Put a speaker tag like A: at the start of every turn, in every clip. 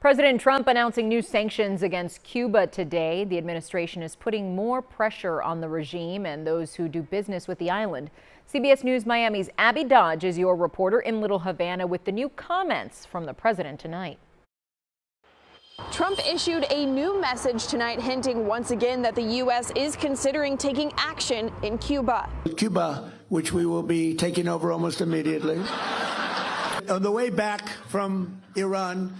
A: President Trump announcing new sanctions against Cuba today. The administration is putting more pressure on the regime and those who do business with the island. CBS News Miami's Abby Dodge is your reporter in Little Havana with the new comments from the president tonight.
B: Trump issued a new message tonight hinting once again that the U.S. is considering taking action in Cuba.
C: Cuba, which we will be taking over almost immediately. On the way back from Iran,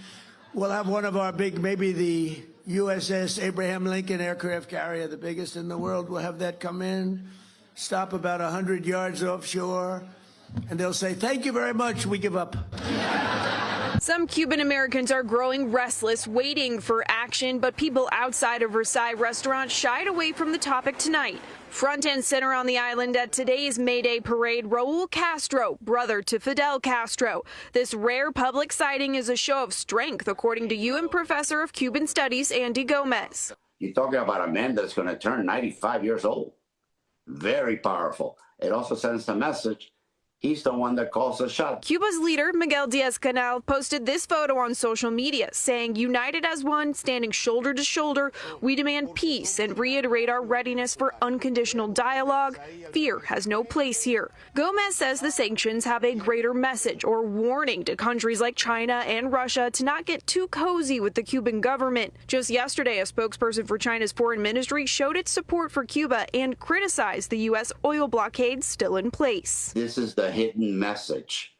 C: we'll have one of our big, maybe the USS Abraham Lincoln aircraft carrier, the biggest in the world. We'll have that come in, stop about 100 yards offshore, and they'll say, "Thank you very much, we give up."
B: Some Cuban Americans are growing restless, waiting for action, but people outside a Versailles restaurant shied away from the topic tonight. Front and center on the island at today's May Day parade, Raul Castro, brother to Fidel Castro. This rare public sighting is a show of strength, according to UN professor of Cuban studies, Andy Gomez.
D: You're talking about a man that's going to turn 95 years old. Very powerful. It also sends a message. He's the one that calls the shots.
B: Cuba's leader, Miguel Diaz-Canel, posted this photo on social media, saying, "United as one, standing shoulder to shoulder, we demand peace and reiterate our readiness for unconditional dialogue. Fear has no place here." Gomez says the sanctions have a greater message or warning to countries like China and Russia to not get too cozy with the Cuban government. Just yesterday, a spokesperson for China's foreign ministry showed its support for Cuba and criticized the U.S. oil blockade still in place.
D: This is the hidden message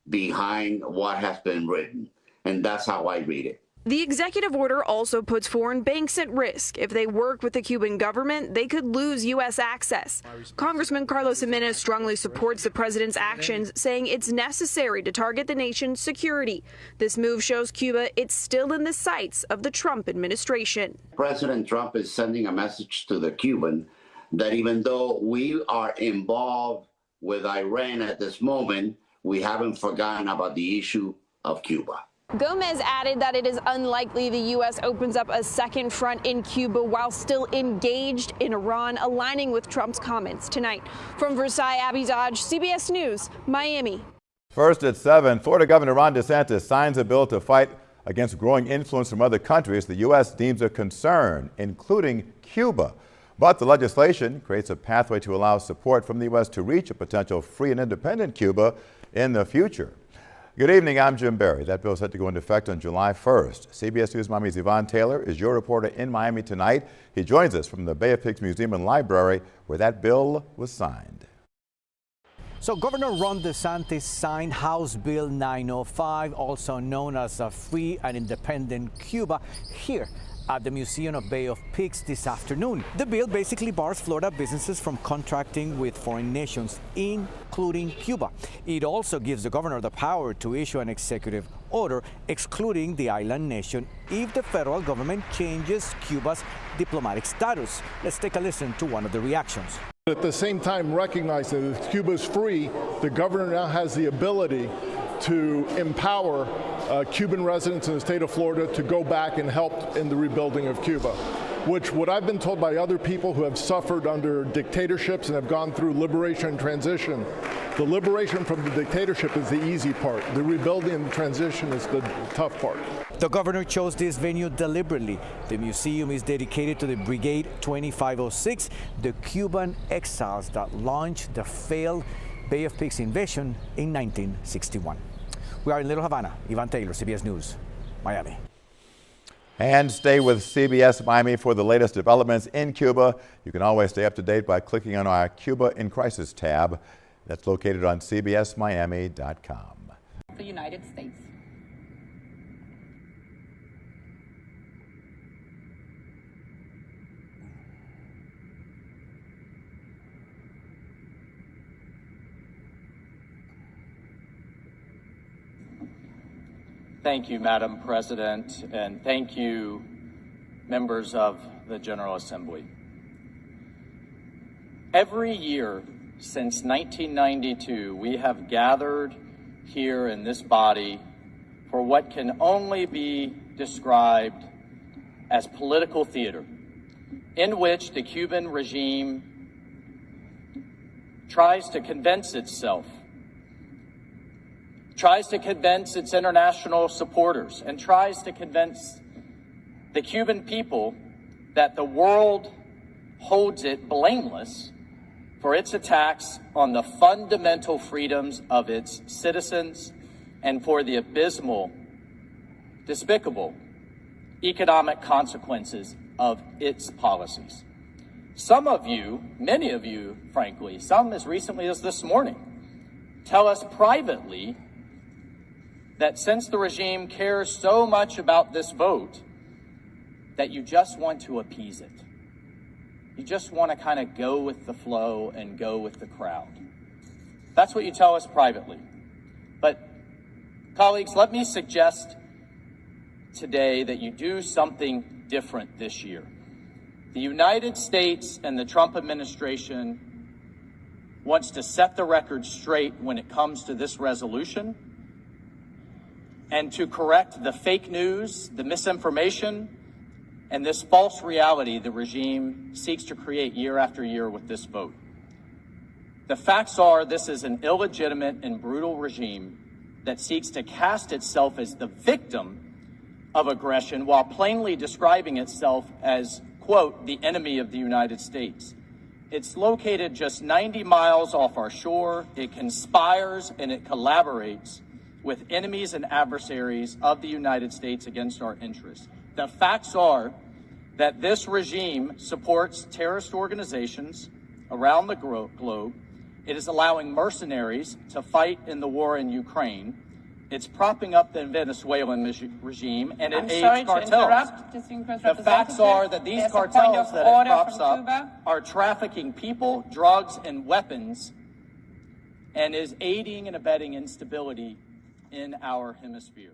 D: behind what has been written, and that's how I read it.
B: The executive order also puts foreign banks at risk. If they work with the Cuban government, they could lose U.S. access. Congressman Carlos Jimenez strongly supports the president's actions, saying it's necessary to target the nation's security. This move shows Cuba it's still in the sights of the Trump administration.
D: President Trump is sending a message to the Cuban that even though we are involved with Iran at this moment, we haven't forgotten about the issue of Cuba.
B: Gomez added that it is unlikely the U.S. opens up a second front in Cuba while still engaged in Iran, aligning with Trump's comments tonight. From Versailles, Abby Dodge, CBS News, Miami.
E: First at 7, Florida Governor Ron DeSantis signs a bill to fight against growing influence from other countries the U.S. deems a concern, including Cuba. But the legislation creates a pathway to allow support from the U.S. to reach a potential free and independent Cuba in the future. Good evening, I'm Jim Berry. That bill is set to go into effect on July 1st. CBS News Miami's Yvonne Taylor is your reporter in Miami tonight. He joins us from the Bay of Pigs Museum and Library, where that bill was signed.
F: So Governor Ron DeSantis signed House Bill 905, also known as a free and independent Cuba, here at the Museum of Bay of Pigs this afternoon. The bill basically bars Florida businesses from contracting with foreign nations, including Cuba. It also gives the governor the power to issue an executive order excluding the island nation if the federal government changes Cuba's diplomatic status. Let's take a listen to one of the reactions.
G: At the same time, recognizing that Cuba is free, the governor now has the ability to empower Cuban residents in the state of Florida to go back and help in the rebuilding of Cuba, which what I've been told by other people who have suffered under dictatorships and have gone through liberation and transition, the liberation from the dictatorship is the easy part. The rebuilding and transition is the tough part.
F: The governor chose this venue deliberately. The museum is dedicated to the Brigade 2506, the Cuban exiles that launched the failed Bay of Pigs invasion in 1961. We are in Little Havana. Yvonne Taylor, CBS News, Miami.
E: And stay with CBS Miami for the latest developments in Cuba. You can always stay up to date by clicking on our Cuba in Crisis tab. That's located on cbsmiami.com.
H: The United States.
I: Thank you, Madam President, and thank you, members of the General Assembly. Every year since 1992, we have gathered here in this body for what can only be described as political theater, in which the Cuban regime tries to convince itself tries to convince its international supporters and tries to convince the Cuban people that the world holds it blameless for its attacks on the fundamental freedoms of its citizens and for the abysmal, despicable economic consequences of its policies. Some of you, many of you, frankly, some as recently as this morning, tell us privately that since the regime cares so much about this vote, that you just want to appease it. You just want to kind of go with the flow and go with the crowd. That's what you tell us privately. But colleagues, let me suggest today that you do something different this year. The United States and the Trump administration wants to set the record straight when it comes to this resolution and to correct the fake news, the misinformation, and this false reality the regime seeks to create year after year with this vote. The facts are this is an illegitimate and brutal regime that seeks to cast itself as the victim of aggression while plainly describing itself as, quote, the enemy of the United States. It's located just 90 miles off our shore. It conspires and it collaborates with enemies and adversaries of the United States against our interests. The facts are that this regime supports terrorist organizations around the globe. It is allowing mercenaries to fight in the war in Ukraine. It's propping up the Venezuelan regime, and it aids cartels. The facts are that these cartels that it props up are trafficking people, drugs, and weapons, and is aiding and abetting instability in our hemisphere.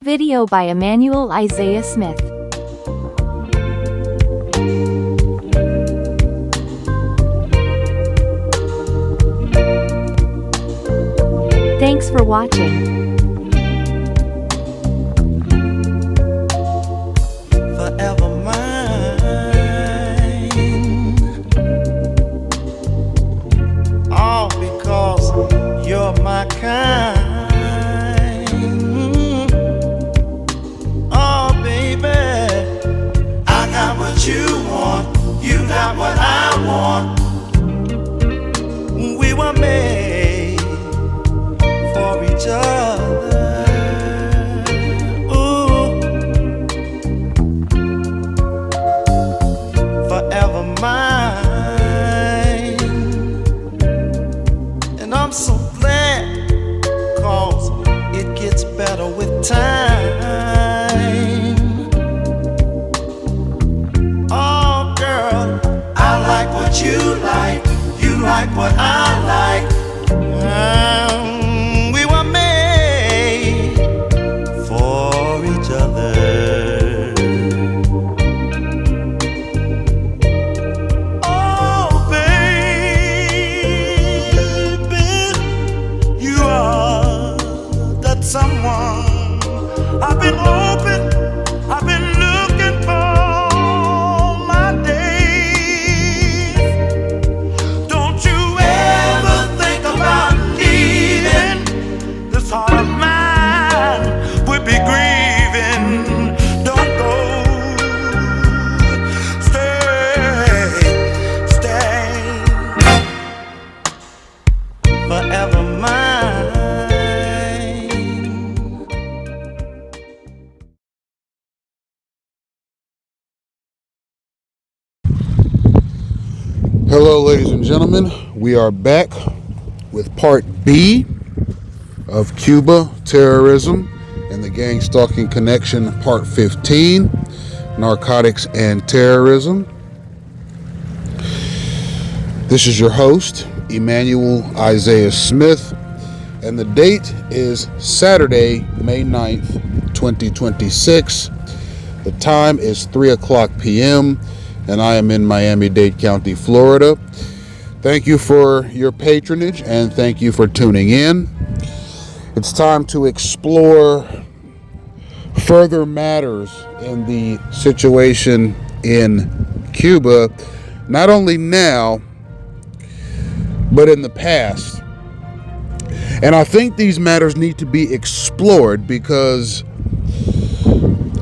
H: Video by Emmanuel Isaiah Smith. Thanks for watching.
J: Forever mine, all because you're my kind. You want, you got what I want. We were made for each other. Ooh, forever mine. And I'm so glad, 'cause it gets better with time. You like what I like. We were made for each other. Oh, baby, you are that someone I've been hoping, I've been looking for.
K: Hello, ladies and gentlemen. We are back with part B of Cuba, Terrorism, and the Gangstalking Connection, part 15, Narcotics and Terrorism. This is your host, Emmanuel Isaiah Smith, and the date is Saturday, May 9th, 2026. The time is 3 o'clock p.m., and I am in Miami-Dade County, Florida. Thank you for your patronage, and thank you for tuning in. It's time to explore further matters in the situation in Cuba, not only now, but in the past. And I think these matters need to be explored because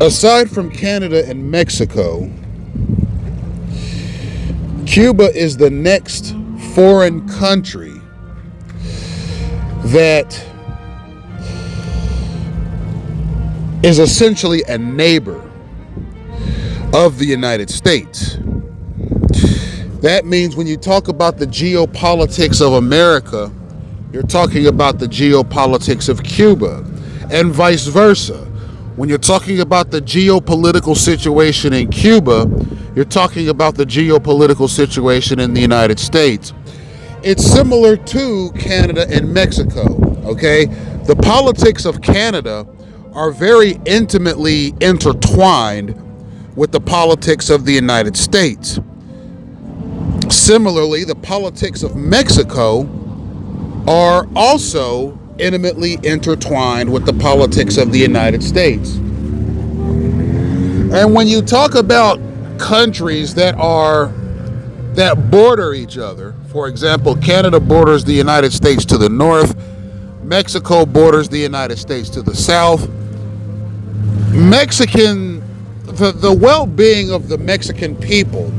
K: aside from Canada and Mexico, Cuba is the next foreign country that is essentially a neighbor of the United States. That means when you talk about the geopolitics of America, you're talking about the geopolitics of Cuba, and vice versa. When you're talking about the geopolitical situation in Cuba, you're talking about the geopolitical situation in the United States. It's similar to Canada and Mexico, okay? The politics of Canada are very intimately intertwined with the politics of the United States. Similarly, the politics of Mexico are also intimately intertwined with the politics of the United States. And when you talk about countries that border each other, for example, Canada borders the United States to the north, Mexico borders the United States to the south. The well-being of the Mexican people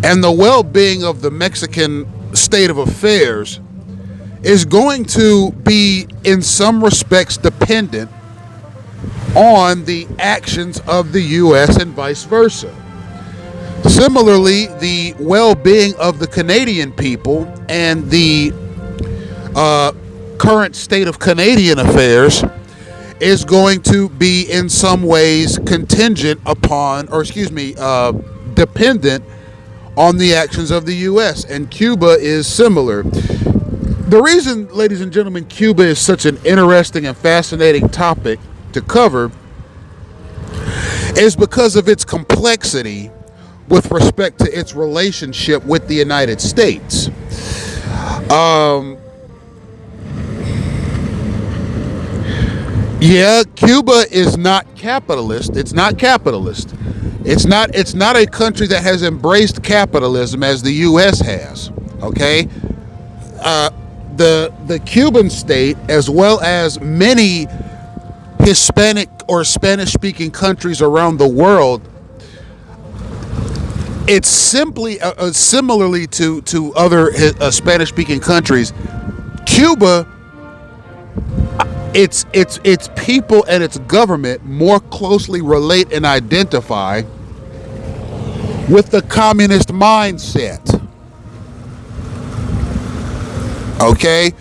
K: and the well-being of the Mexican state of affairs is going to be, in some respects, dependent on the actions of the U.S. and vice versa. Similarly, the well-being of the Canadian people and the current state of Canadian affairs is going to be in some ways dependent on the actions of the U.S. And Cuba is similar. The reason, ladies and gentlemen, Cuba is such an interesting and fascinating topic to cover is because of its complexity with respect to its relationship with the United States. Cuba is not capitalist. It's not capitalist. It's not a country that has embraced capitalism as the U.S. has. Okay, the Cuban state, as well as many Hispanic or Spanish-speaking countries around the world, it's simply similarly to other Spanish-speaking countries. Cuba, its people and its government more closely relate and identify with the communist mindset. Okay?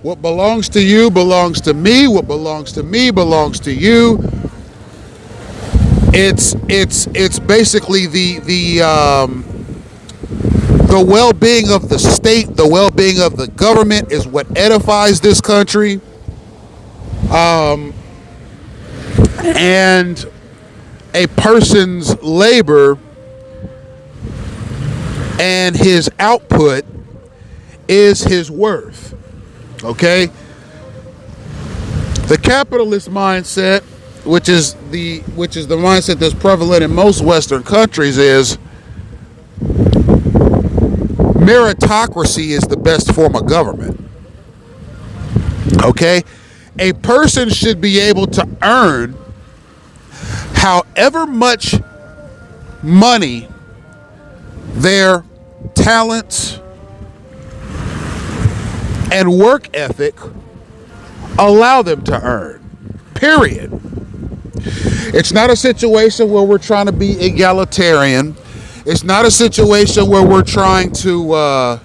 K: What belongs to you belongs to me. What belongs to me belongs to you. It's basically the well-being of the state, the well-being of the government is what edifies this country. And a person's labor and his output is his worth. Okay? The capitalist mindset, which is the mindset that's prevalent in most Western countries, is meritocracy is the best form of government. Okay? A person should be able to earn however much money their talents and work ethic allow them to earn. Period. It's not a situation where we're trying to be egalitarian. It's not a situation where we're trying to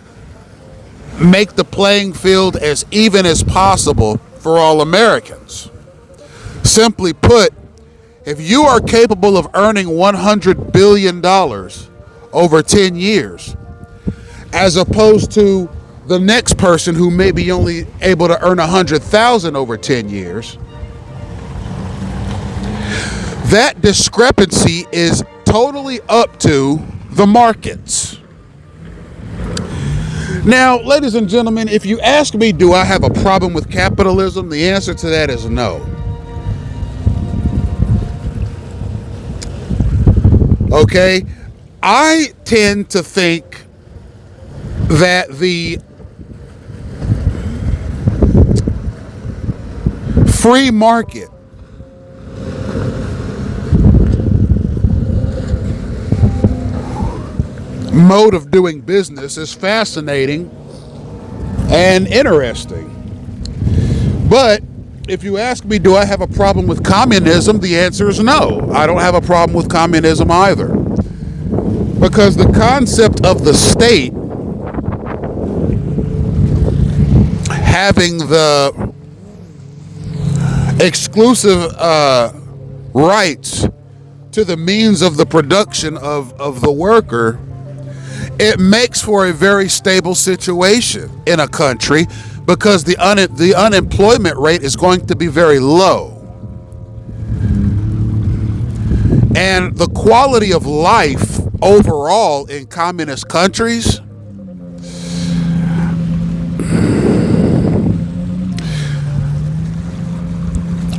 K: make the playing field as even as possible for all Americans. Simply put, if you are capable of earning $100 billion over 10 years, as opposed to the next person who may be only able to earn $100,000 over 10 years, that discrepancy is totally up to the markets. Now, ladies and gentlemen, if you ask me, do I have a problem with capitalism? The answer to that is no. Okay? I tend to think that the free market mode of doing business is fascinating and interesting. But if you ask me, do I have a problem with communism? The answer is no. I don't have a problem with communism either. Because the concept of the state having the exclusive rights to the means of the production of the worker, it makes for a very stable situation in a country, because the unemployment rate is going to be very low. And the quality of life overall in communist countries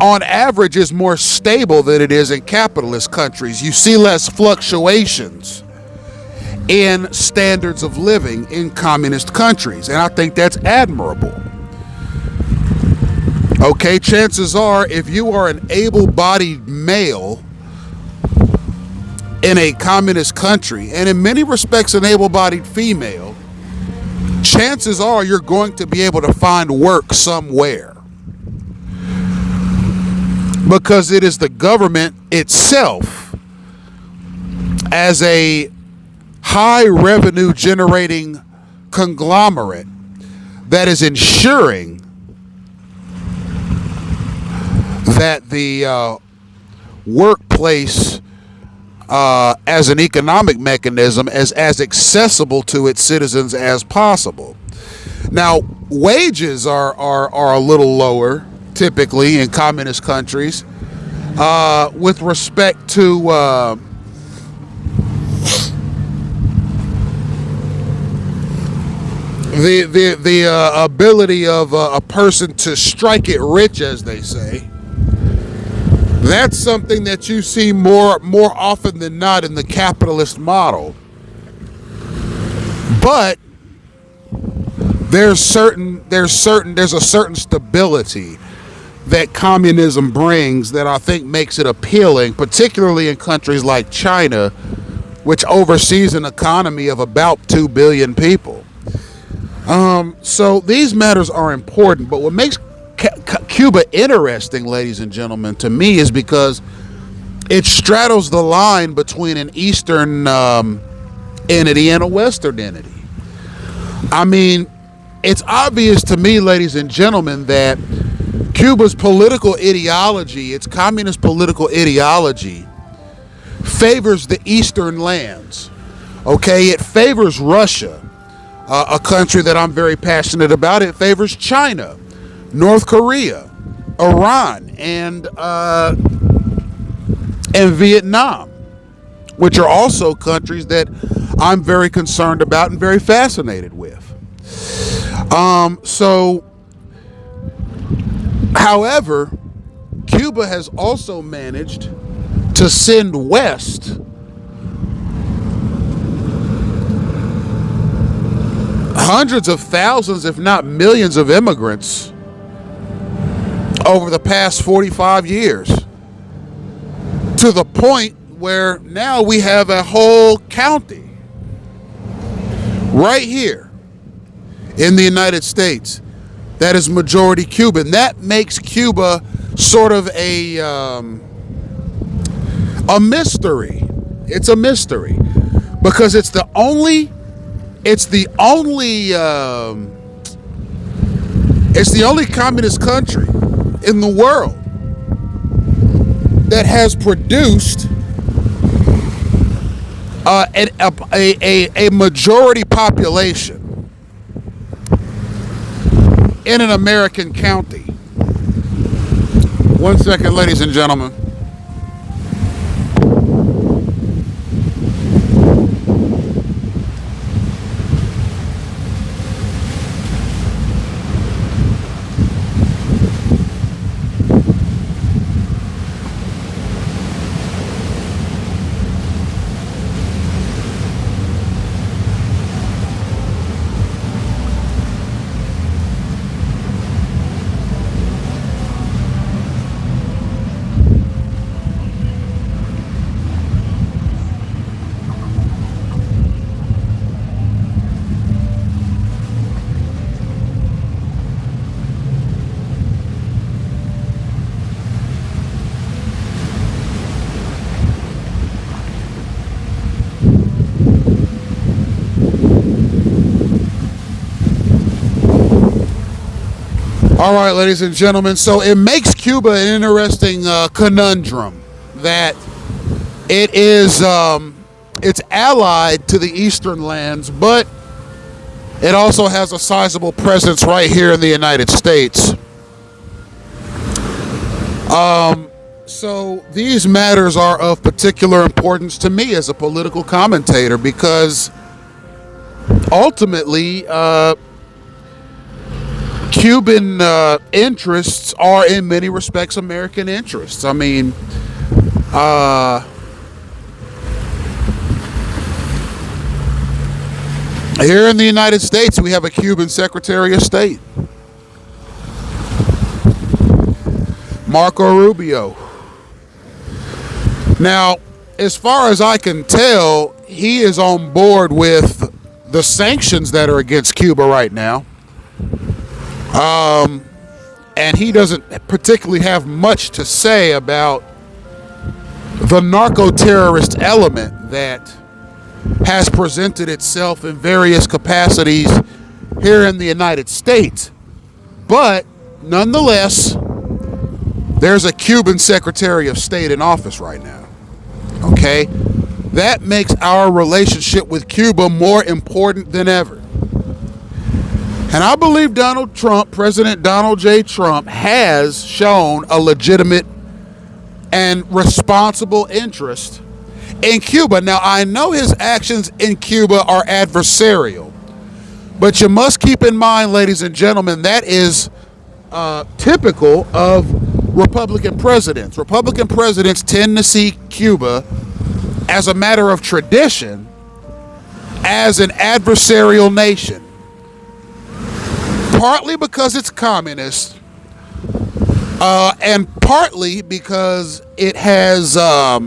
K: on average is more stable than it is in capitalist countries. You see less fluctuations in standards of living in communist countries, and I think that's admirable. Okay, chances are, if you are an able-bodied male in a communist country, and in many respects an able-bodied female, chances are you're going to be able to find work somewhere, because it is the government itself, as a high revenue generating conglomerate, that is ensuring that the workplace as an economic mechanism is as accessible to its citizens as possible. Now, wages are a little lower typically in communist countries with respect to the ability of a person to strike it rich, as they say. That's something that you see more often than not in the capitalist model. But there's a certain stability that communism brings that I think makes it appealing, particularly in countries like China, which oversees an economy of about 2 billion people. So these matters are important, but what makes Cuba interesting, ladies and gentlemen, to me, is because it straddles the line between an Eastern entity and a Western entity. I mean, it's obvious to me, ladies and gentlemen, that Cuba's political ideology, its communist political ideology, favors the Eastern lands. Okay, it favors Russia, a country that I'm very passionate about. It favors China, North Korea, Iran, and Vietnam, which are also countries that I'm very concerned about and very fascinated with. However, Cuba has also managed to send west hundreds of thousands, if not millions, of immigrants over the past 45 years, to the point where now we have a whole county right here in the United States that is majority Cuban. That makes Cuba sort of a mystery. It's a mystery because it's the only communist country in the world that has produced a majority population in an American county. 1 second, ladies and gentlemen. All right, ladies and gentlemen, so it makes Cuba an interesting conundrum that it is it's allied to the eastern lands, but it also has a sizable presence right here in the United States. So these matters are of particular importance to me as a political commentator because ultimately Cuban interests are in many respects American interests. I mean, here in the United States, we have a Cuban Secretary of State, Marco Rubio. Now, as far as I can tell, he is on board with the sanctions that are against Cuba right now. And he doesn't particularly have much to say about the narco-terrorist element that has presented itself in various capacities here in the United States. But nonetheless, there's a Cuban Secretary of State in office right now. Okay? That makes our relationship with Cuba more important than ever. And I believe Donald Trump, President Donald J. Trump, has shown a legitimate and responsible interest in Cuba. Now, I know his actions in Cuba are adversarial, but you must keep in mind, ladies and gentlemen, that is typical of Republican presidents. Republican presidents tend to see Cuba as a matter of tradition as an adversarial nation. Partly because it's communist, and partly because it has a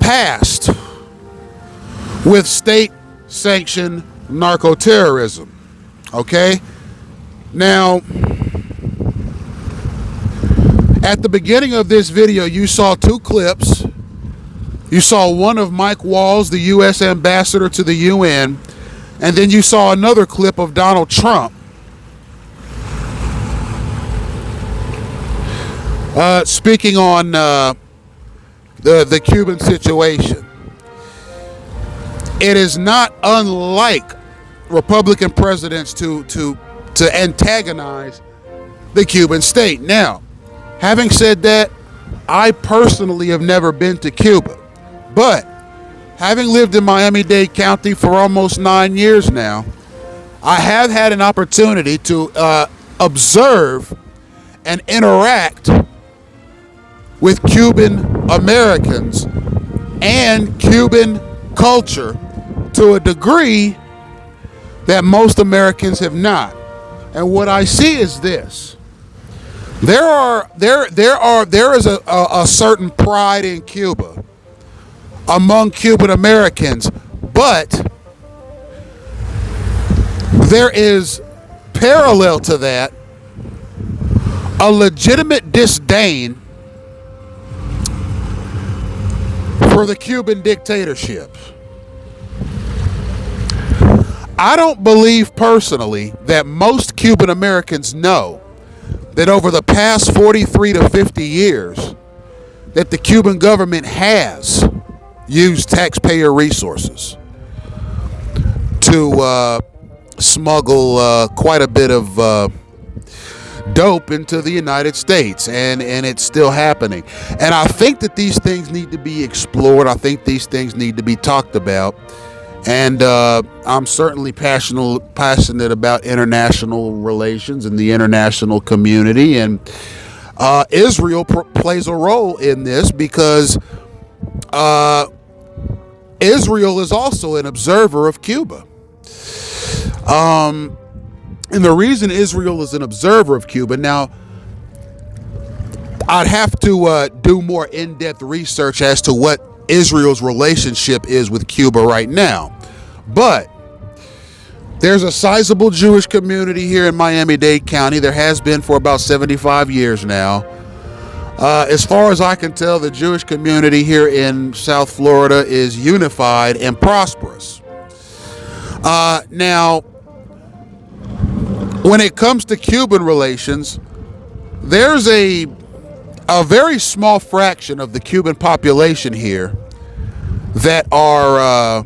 K: past with state-sanctioned narco-terrorism. Okay? Now, at the beginning of this video, you saw two clips. You saw one of Mike Walls, the U.S. ambassador to the UN, and then you saw another clip of Donald Trump speaking on the Cuban situation. It is not unlike Republican presidents to antagonize the Cuban state. Now, having said that, I personally have never been to Cuba. But having lived in Miami-Dade County for almost 9 years now, I have had an opportunity to observe and interact with Cuban Americans and Cuban culture to a degree that most Americans have not. And what I see is this. There is a certain pride in Cuba among Cuban Americans, but there is parallel to that a legitimate disdain for the Cuban dictatorship. I don't believe personally that most Cuban Americans know that over the past 43 to 50 years that the Cuban government has used taxpayer resources to smuggle quite a bit of dope into the United States, and it's still happening. And I think that these things need to be explored. I think these things need to be talked about. And I'm certainly passionate about international relations and the international community. And Israel plays a role in this because Israel is also an observer of Cuba. And the reason Israel is an observer of Cuba, now, I'd have to do more in-depth research as to what Israel's relationship is with Cuba right now. But there's a sizable Jewish community here in Miami-Dade County. There has been for about 75 years now. As far as I can tell, the Jewish community here in South Florida is unified and prosperous. Now, when it comes to Cuban relations, there's a very small fraction of the Cuban population here that are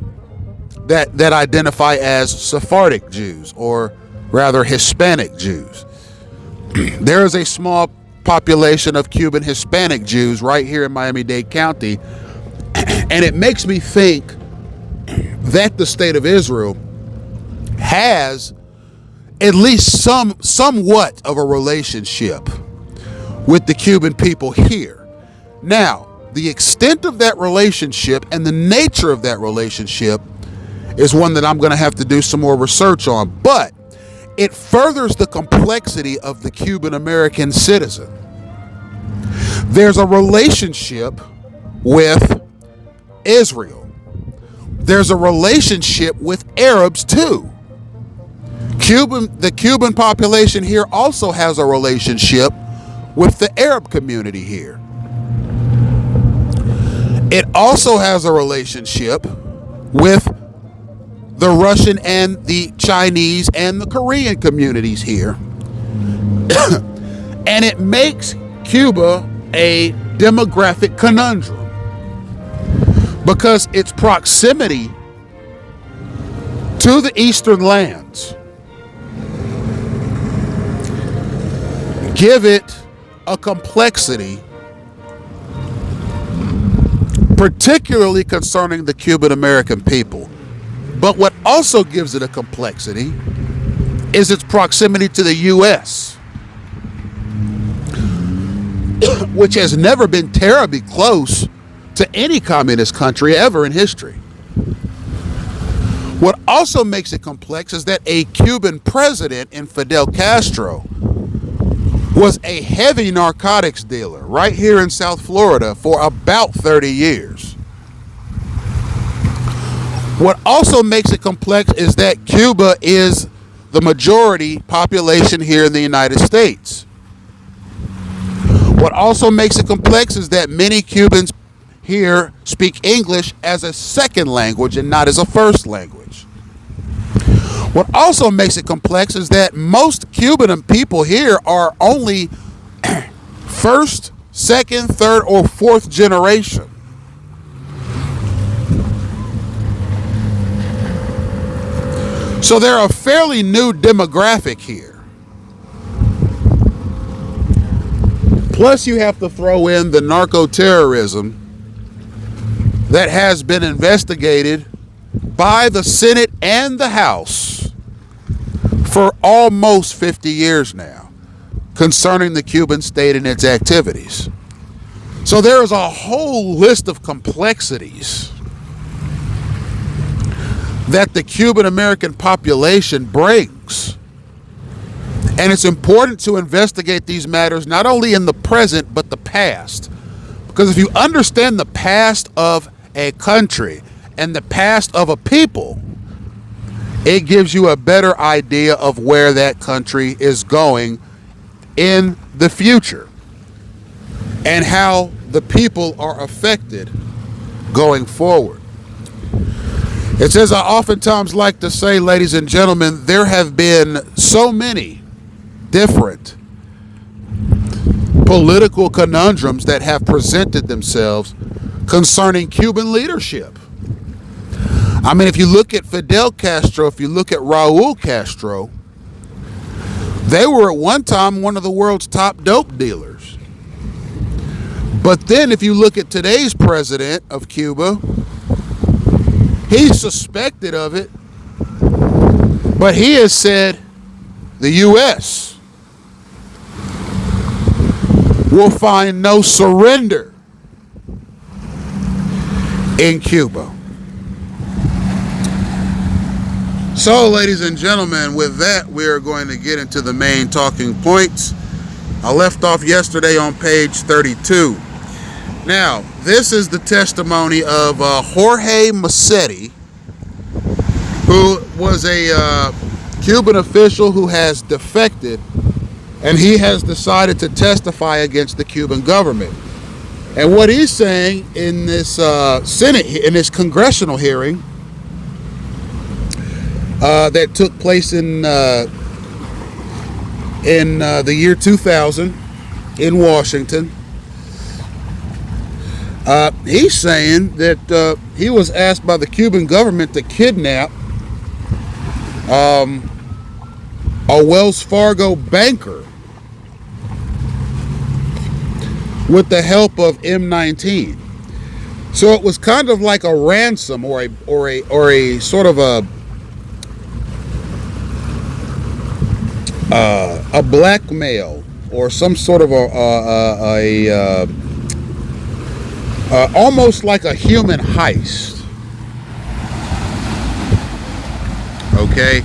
K: that identify as Sephardic Jews, or rather Hispanic Jews. There is a small population of Cuban Hispanic Jews right here in Miami-Dade County, and it makes me think that the state of Israel has at least somewhat of a relationship with the Cuban people here. Now, the extent of that relationship and the nature of that relationship is one that I'm going to have to do some more research on, but it furthers the complexity of the Cuban American citizen. There's a relationship with Israel. There's a relationship with Arabs too. The Cuban population here also has a relationship with the Arab community here. It also has a relationship with the Russian and the Chinese and the Korean communities here. And it makes Cuba a demographic conundrum because its proximity to the eastern lands give it a complexity, particularly concerning the Cuban American people. But what also gives it a complexity is its proximity to the U.S., which has never been terribly close to any communist country ever in history. What also makes it complex is that a Cuban president in Fidel Castro was a heavy narcotics dealer right here in South Florida for about 30 years. What also makes it complex is that Cuba is the majority population here in the United States. What also makes it complex is that many Cubans here speak English as a second language and not as a first language. What also makes it complex is that most Cuban people here are only first, second, third, or fourth generation. So they're a fairly new demographic here. Plus you have to throw in the narco-terrorism that has been investigated by the Senate and the House for almost 50 years now concerning the Cuban state and its activities. So there is a whole list of complexities that the Cuban American population brings. And it's important to investigate these matters not only in the present but the past. Because if you understand the past of a country and the past of a people, it gives you a better idea of where that country is going in the future and how the people are affected going forward. It's as I oftentimes like to say, ladies and gentlemen, there have been so many different political conundrums that have presented themselves concerning Cuban leadership. I mean, if you look at Fidel Castro, if you look at Raul Castro, they were at one time one of the world's top dope dealers. But then if you look at today's president of Cuba, he's suspected of it, but he has said the U.S. will find no surrender in Cuba. So, ladies and gentlemen, with that, we are going to get into the main talking points. I left off yesterday on page 32. Now, this is the testimony of Jorge Massetti, who was a Cuban official who has defected, and he has decided to testify against the Cuban government. And what he's saying in this Senate, in this congressional hearing, that took place in the year 2000 in Washington. He's saying that he was asked by the Cuban government to kidnap a Wells Fargo banker with the help of M19. So it was kind of like a ransom or a sort of a blackmail or some sort of almost like a human heist. Okay.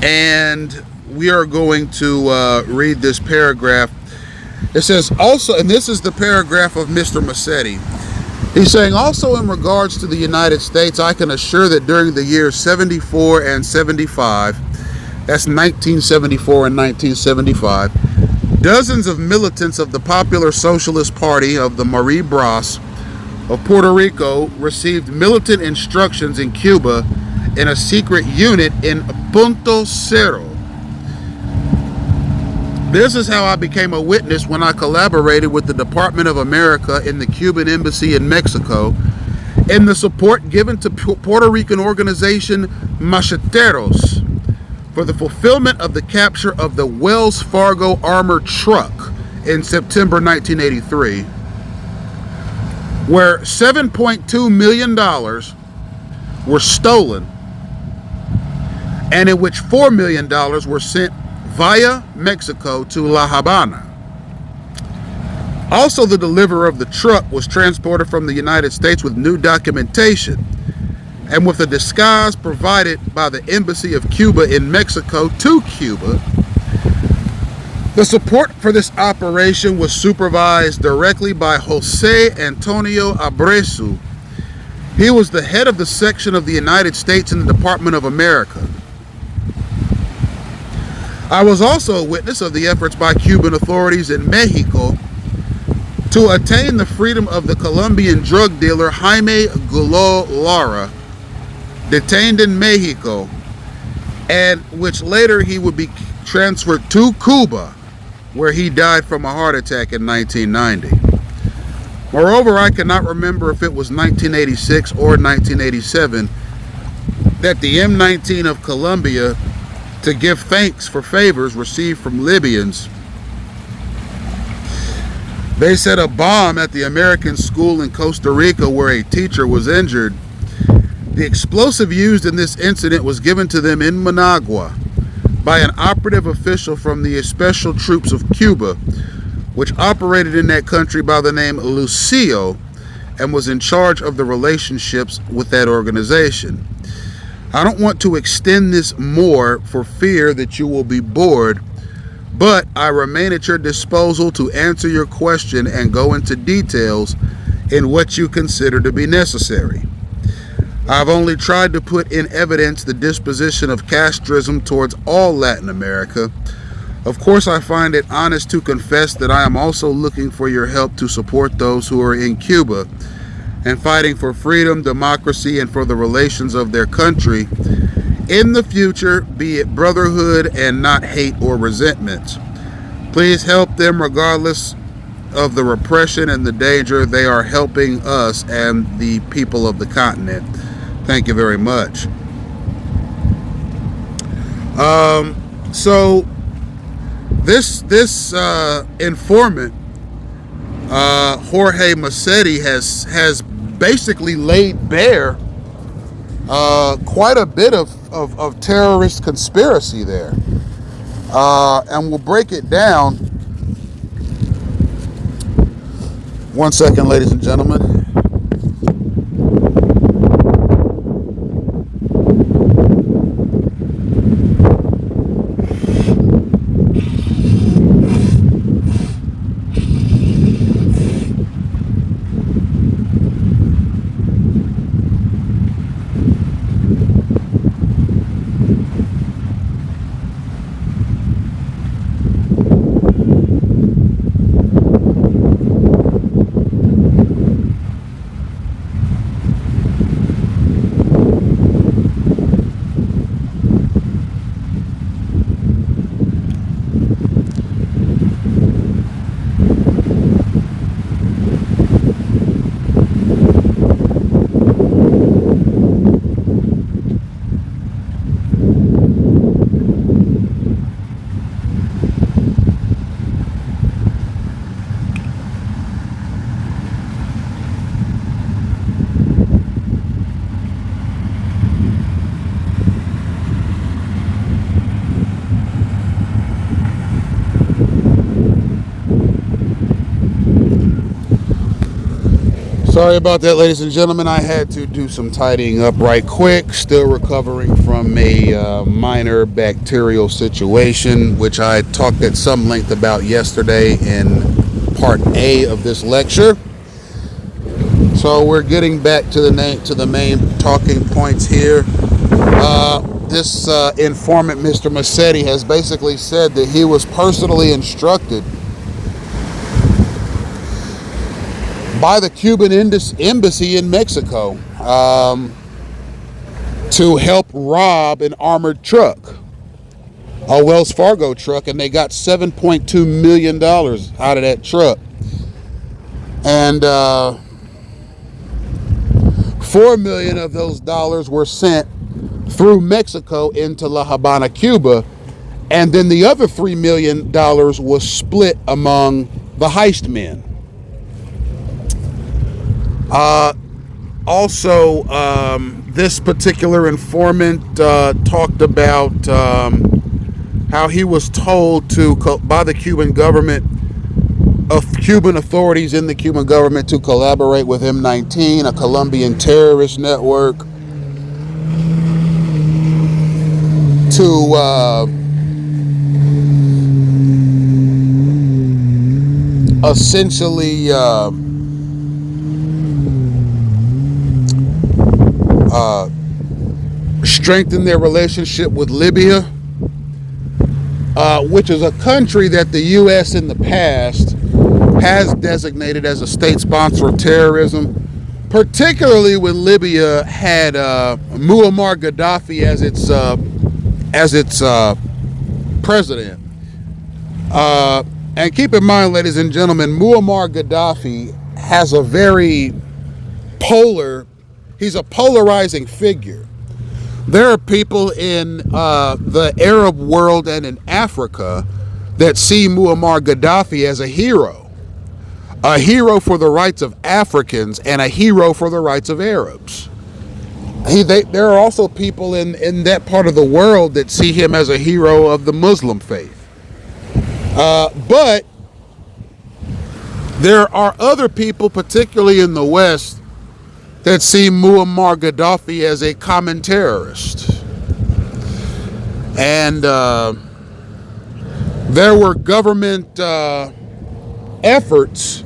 K: And we are going to read this paragraph. It says also, and this is the paragraph of Mr. Massetti. He's saying, also in regards to the United States, I can assure that during the years 74 and 75, that's 1974 and 1975, dozens of militants of the Popular Socialist Party of the Marie Bras of Puerto Rico received militant instructions in Cuba in a secret unit in Punto Cero. This is how I became a witness when I collaborated with the Department of America in the Cuban Embassy in Mexico in the support given to Puerto Rican organization Macheteros for the fulfillment of the capture of the Wells Fargo armored truck in September 1983, where $7.2 million were stolen and in which $4 million were sent via Mexico to La Habana. Also, the deliverer of the truck was transported from the United States with new documentation and with a disguise provided by the Embassy of Cuba in Mexico to Cuba. The support for this operation was supervised directly by Jose Antonio Abreu. He was the head of the section of the United States in the Department of America. I was also a witness of the efforts by Cuban authorities in Mexico to attain the freedom of the Colombian drug dealer Jaime Gulo Lara, detained in Mexico, and which later he would be transferred to Cuba, where he died from a heart attack in 1990. Moreover, I cannot remember if it was 1986 or 1987 that the M19 of Colombia, to give thanks for favors received from Libyans, they set a bomb at the American school in Costa Rica where a teacher was injured. The explosive used in this incident was given to them in Managua by an operative official from the Special Troops of Cuba, which operated in that country by the name Lucio and was in charge of the relationships with that organization. I don't want to extend this more for fear that you will be bored, but I remain at your disposal to answer your question and go into details in what you consider to be necessary. I've only tried to put in evidence the disposition of Castrism towards all Latin America. Of course, I find it honest to confess that I am also looking for your help to support those who are in Cuba and fighting for freedom, democracy, and for the relations of their country in the future, be it brotherhood and not hate or resentment. Please help them regardless of the repression and the danger. They are helping us and the people of the continent. Thank you very much. So this informant, Jorge Massetti, has basically laid bare quite a bit of terrorist conspiracy there, and we'll break it down. One second, ladies and gentlemen. Sorry about that, ladies and gentlemen. I had to do some tidying up right quick. Still recovering from a minor bacterial situation, which I talked at some length about yesterday in part A of this lecture. So we're getting back to the main talking points here. This informant, Mr. Massetti, has basically said that he was personally instructed by the Cuban embassy in Mexico to help rob an armored truck, a Wells Fargo truck, and they got $7.2 million out of that truck. And $4 million of those dollars were sent through Mexico into La Habana, Cuba, and then the other $3 million was split among the heist men. Also, this particular informant talked about how he was told by the Cuban government, of Cuban authorities in the Cuban government, to collaborate with M19, a Colombian terrorist network, to essentially strengthen their relationship with Libya, which is a country that the U.S. in the past has designated as a state sponsor of terrorism, particularly when Libya had Muammar Gaddafi as its president. And keep in mind, ladies and gentlemen, Muammar Gaddafi has a very he's a polarizing figure. There are people in the Arab world and in Africa that see Muammar Gaddafi as a hero for the rights of Africans and a hero for the rights of Arabs. There are also people in that part of the world that see him as a hero of the Muslim faith. But there are other people, particularly in the West, that see Muammar Gaddafi as a common terrorist. And there were government efforts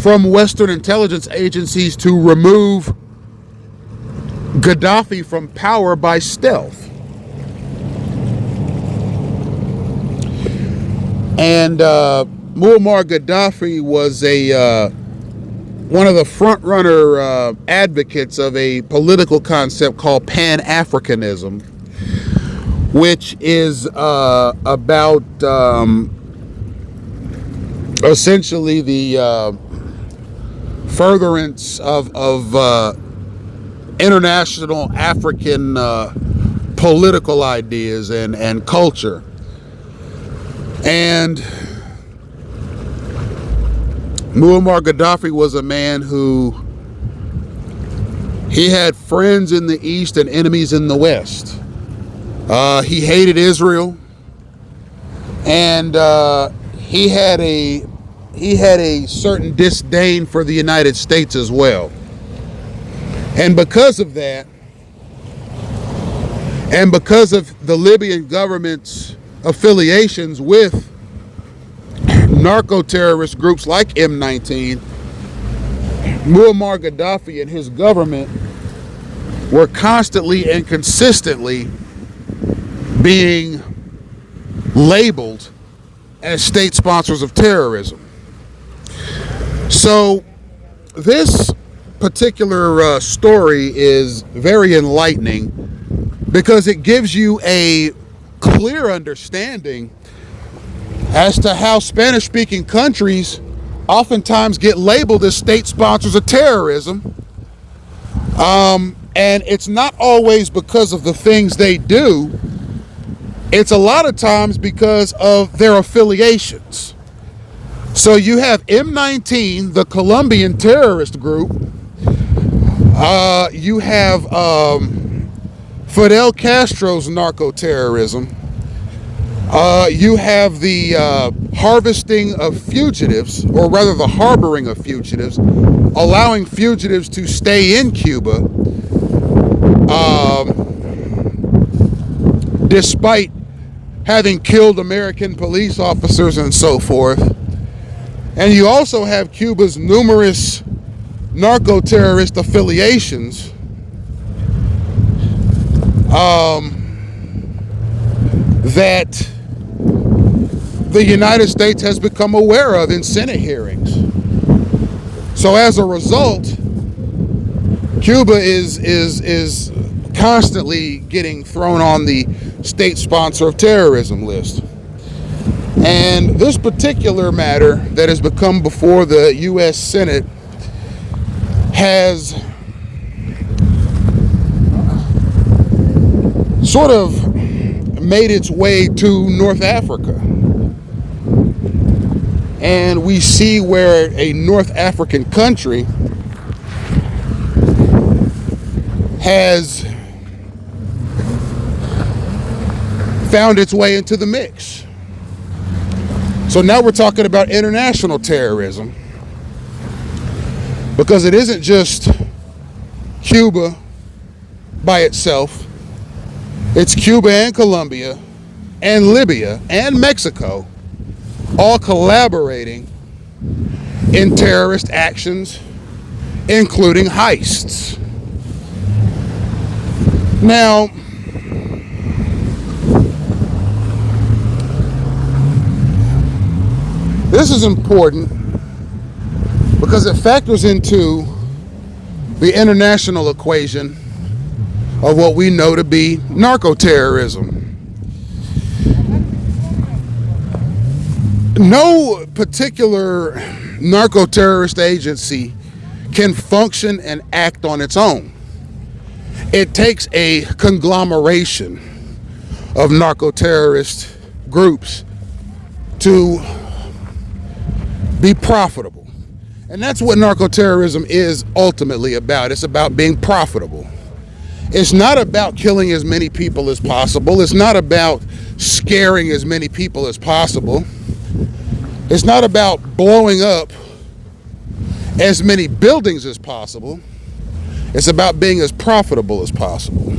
K: from Western intelligence agencies to remove Gaddafi from power by stealth. And Muammar Gaddafi was one of the front-runner advocates of a political concept called Pan-Africanism, which is about essentially the furtherance of international African political ideas and culture. And Muammar Gaddafi was a man who he had friends in the East and enemies in the West. He hated Israel, and he had a certain disdain for the United States as well. And because of that, and because of the Libyan government's affiliations with narco-terrorist groups like M19, Muammar Gaddafi and his government were constantly and consistently being labeled as state sponsors of terrorism. So this particular story is very enlightening because it gives you a clear understanding as to how Spanish-speaking countries oftentimes get labeled as state sponsors of terrorism. And it's not always because of the things they do. It's a lot of times because of their affiliations. So you have M19, the Colombian terrorist group. You have Fidel Castro's narco-terrorism. You have the harvesting of fugitives, or rather the harboring of fugitives, allowing fugitives to stay in Cuba despite having killed American police officers and so forth. And you also have Cuba's numerous narco-terrorist affiliations that the United States has become aware of in Senate hearings. So as a result, Cuba is constantly getting thrown on the state sponsor of terrorism list. And this particular matter that has become before the U.S. Senate has sort of made its way to North Africa. And we see where a North African country has found its way into the mix. So now we're talking about international terrorism, because it isn't just Cuba by itself. It's Cuba and Colombia and Libya and Mexico all collaborating in terrorist actions, including heists. Now, this is important because it factors into the international equation of what we know to be narco-terrorism. No particular narco-terrorist agency can function and act on its own. It takes a conglomeration of narco-terrorist groups to be profitable. And that's what narco-terrorism is ultimately about. It's about being profitable. It's not about killing as many people as possible. It's not about scaring as many people as possible. It's not about blowing up as many buildings as possible. It's about being as profitable as possible.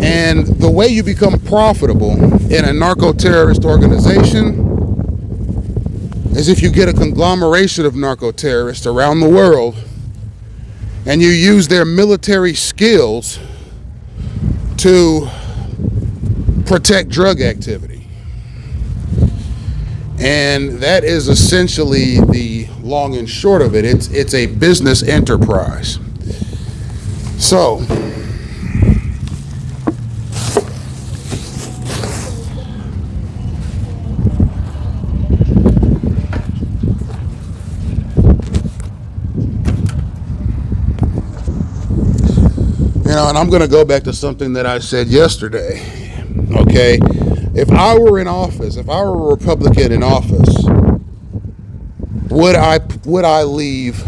K: And the way you become profitable in a narco-terrorist organization is if you get a conglomeration of narco-terrorists around the world and you use their military skills to protect drug activity. And that is essentially the long and short of it. It's a business enterprise. So, and I'm going to go back to something that I said yesterday, okay? If I were in office, if I were a Republican in office, would I leave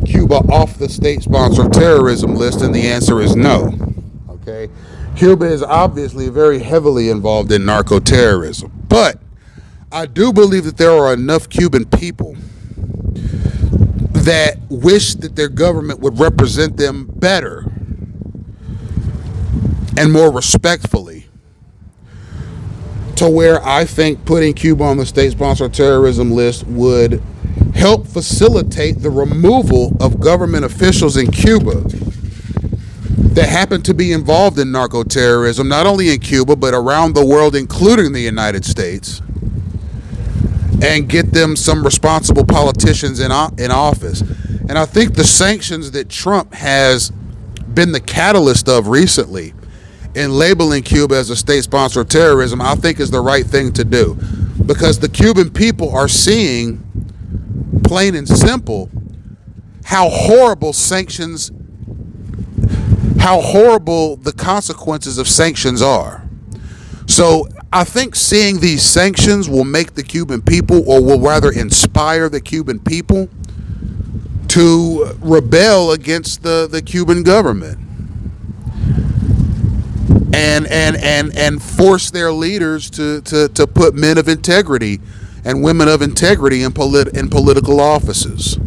K: Cuba off the state-sponsored terrorism list? And the answer is no, okay? Cuba is obviously very heavily involved in narco-terrorism, but I do believe that there are enough Cuban people that wish that their government would represent them better and more respectfully, to where I think putting Cuba on the state-sponsored terrorism list would help facilitate the removal of government officials in Cuba that happen to be involved in narco-terrorism, not only in Cuba, but around the world, including the United States, and get them some responsible politicians in office. And I think the sanctions that Trump has been the catalyst of recently in labeling Cuba as a state-sponsored terrorism, I think is the right thing to do, because the Cuban people are seeing, plain and simple, how horrible the consequences of sanctions are. So I think seeing these sanctions will make the Cuban people, or will rather inspire the Cuban people, to rebel against the Cuban government. and force their leaders to put men of integrity and women of integrity in political offices,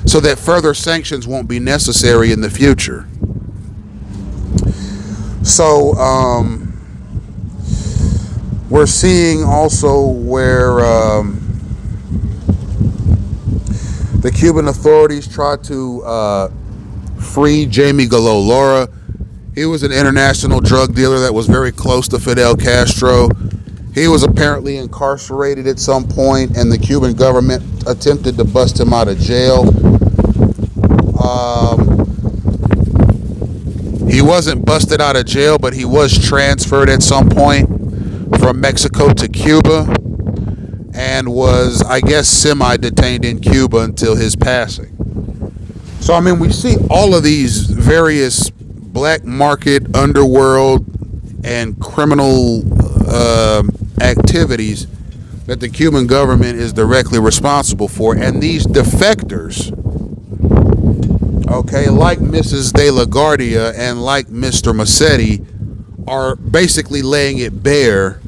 K: so that further sanctions won't be necessary in the future. So we're seeing also where the Cuban authorities tried to free Jamie Gallo-Lora. He was an international drug dealer that was very close to Fidel Castro. He was apparently incarcerated at some point, and the Cuban government attempted to bust him out of jail. He wasn't busted out of jail, but he was transferred at some point from Mexico to Cuba and was, I guess, semi-detained in Cuba until his passing. So, I mean, we see all of these various black market, underworld, and criminal activities that the Cuban government is directly responsible for. And these defectors, okay, like Mrs. De La Guardia and like Mr. Massetti, are basically laying it bare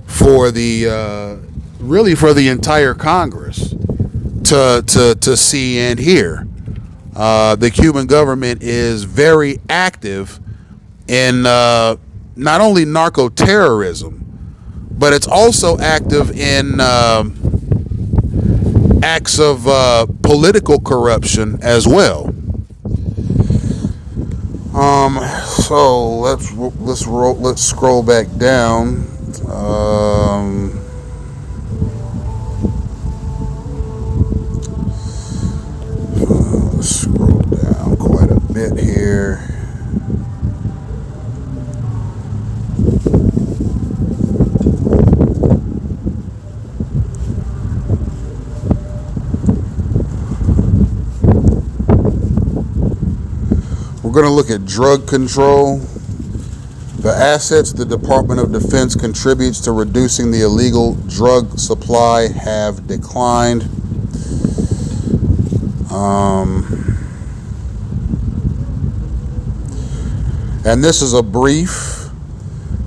K: for the really for the entire Congress to see and hear. The Cuban government is very active in not only narco-terrorism, but it's also active in acts of political corruption as well. So let's scroll back down. Let's scroll down quite a bit here. We're going to look at drug control. The assets the Department of Defense contributes to reducing the illegal drug supply have declined. And this is a brief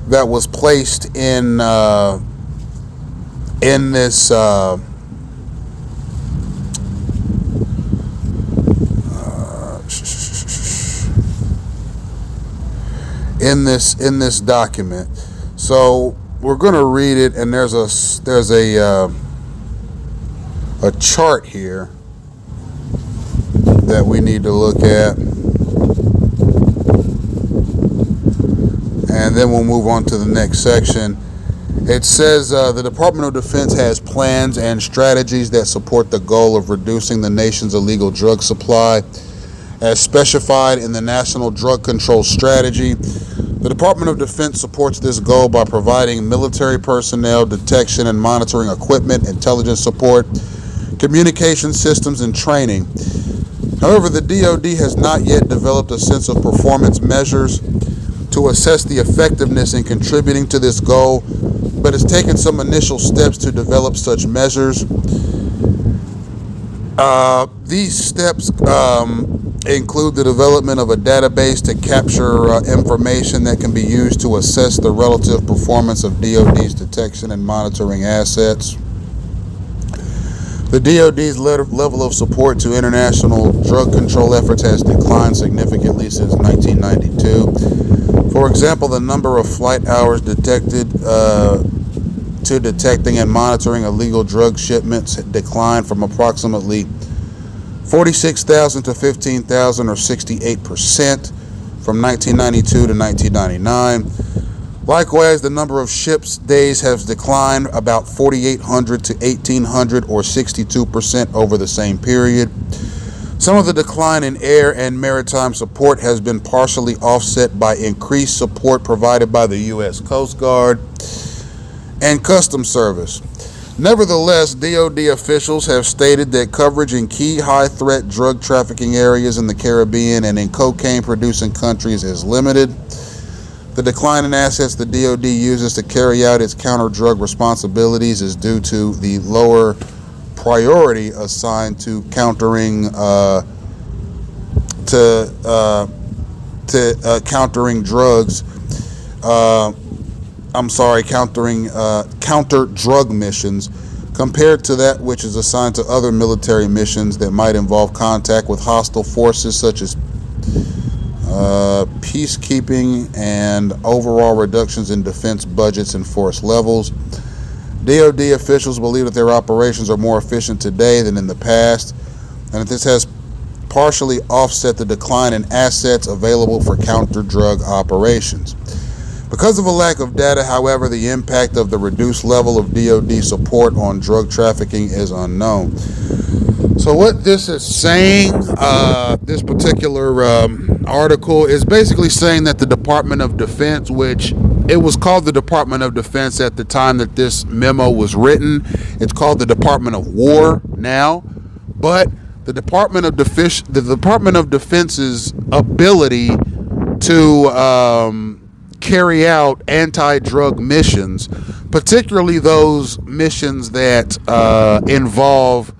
K: that was placed in this in this document. So we're going to read it, and there's a chart here that we need to look at, and then we'll move on to the next section. It says the Department of Defense has plans and strategies that support the goal of reducing the nation's illegal drug supply, as specified in the National Drug Control Strategy. The Department of Defense supports this goal by providing military personnel, detection and monitoring equipment, intelligence support, communication systems, and training. However, the DoD has not yet developed a sense of performance measures to assess the effectiveness in contributing to this goal, but has taken some initial steps to develop such measures. These steps include the development of a database to capture information that can be used to assess the relative performance of DoD's detection and monitoring assets. The DoD's level of support to international drug control efforts has declined significantly since 1992. For example, the number of flight hours dedicated to detecting and monitoring illegal drug shipments declined from approximately 46,000 to 15,000, or 68%, from 1992 to 1999. Likewise, the number of ships days has declined about 4,800 to 1,800, or 62% over the same period. Some of the decline in air and maritime support has been partially offset by increased support provided by the U.S. Coast Guard and Customs Service. Nevertheless, DoD officials have stated that coverage in key high-threat drug trafficking areas in the Caribbean and in cocaine-producing countries is limited. The decline in assets the DoD uses to carry out its counter-drug responsibilities is due to the lower priority assigned to countering countering drugs counter drug missions compared to that which is assigned to other military missions that might involve contact with hostile forces such as peacekeeping and overall reductions in defense budgets and force levels. DoD officials believe that their operations are more efficient today than in the past, and that this has partially offset the decline in assets available for counter-drug operations. Because of a lack of data, however, the impact of the reduced level of DoD support on drug trafficking is unknown. So what this is saying, this particular article is basically saying that the Department of Defense, which it was called the Department of Defense at the time that this memo was written, it's called the Department of War now, but the Department of Defense's ability to carry out anti-drug missions, particularly those missions that involve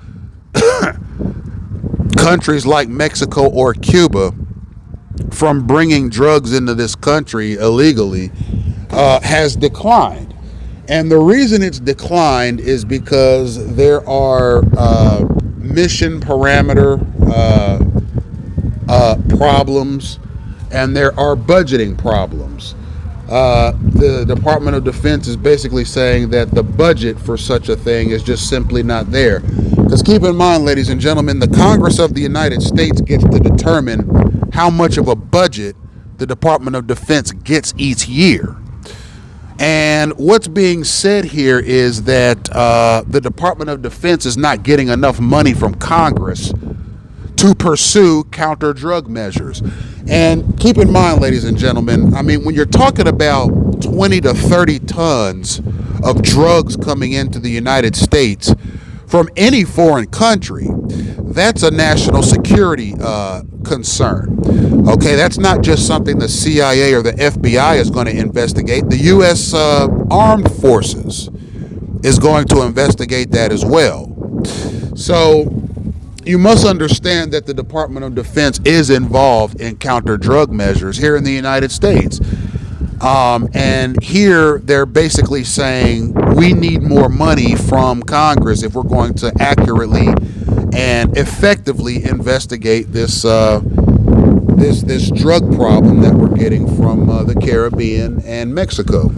K: countries like Mexico or Cuba from bringing drugs into this country illegally, has declined. And the reason it's declined is because there are mission parameter problems, and there are budgeting problems. The Department of Defense is basically saying that the budget for such a thing is just simply not there. Because keep in mind, ladies and gentlemen, the Congress of the United States gets to determine how much of a budget the Department of Defense gets each year. And what's being said here is that the Department of Defense is not getting enough money from Congress to pursue counter-drug measures. And keep in mind, ladies and gentlemen, I mean, when you're talking about 20 to 30 tons of drugs coming into the United States from any foreign country, that's a national security concern. Okay, that's not just something the CIA or the FBI is going to investigate. The U.S. Armed Forces is going to investigate that as well. So you must understand that the Department of Defense is involved in counter-drug measures here in the United States. And here they're basically saying we need more money from Congress if we're going to accurately and effectively investigate this this drug problem that we're getting from the Caribbean and Mexico.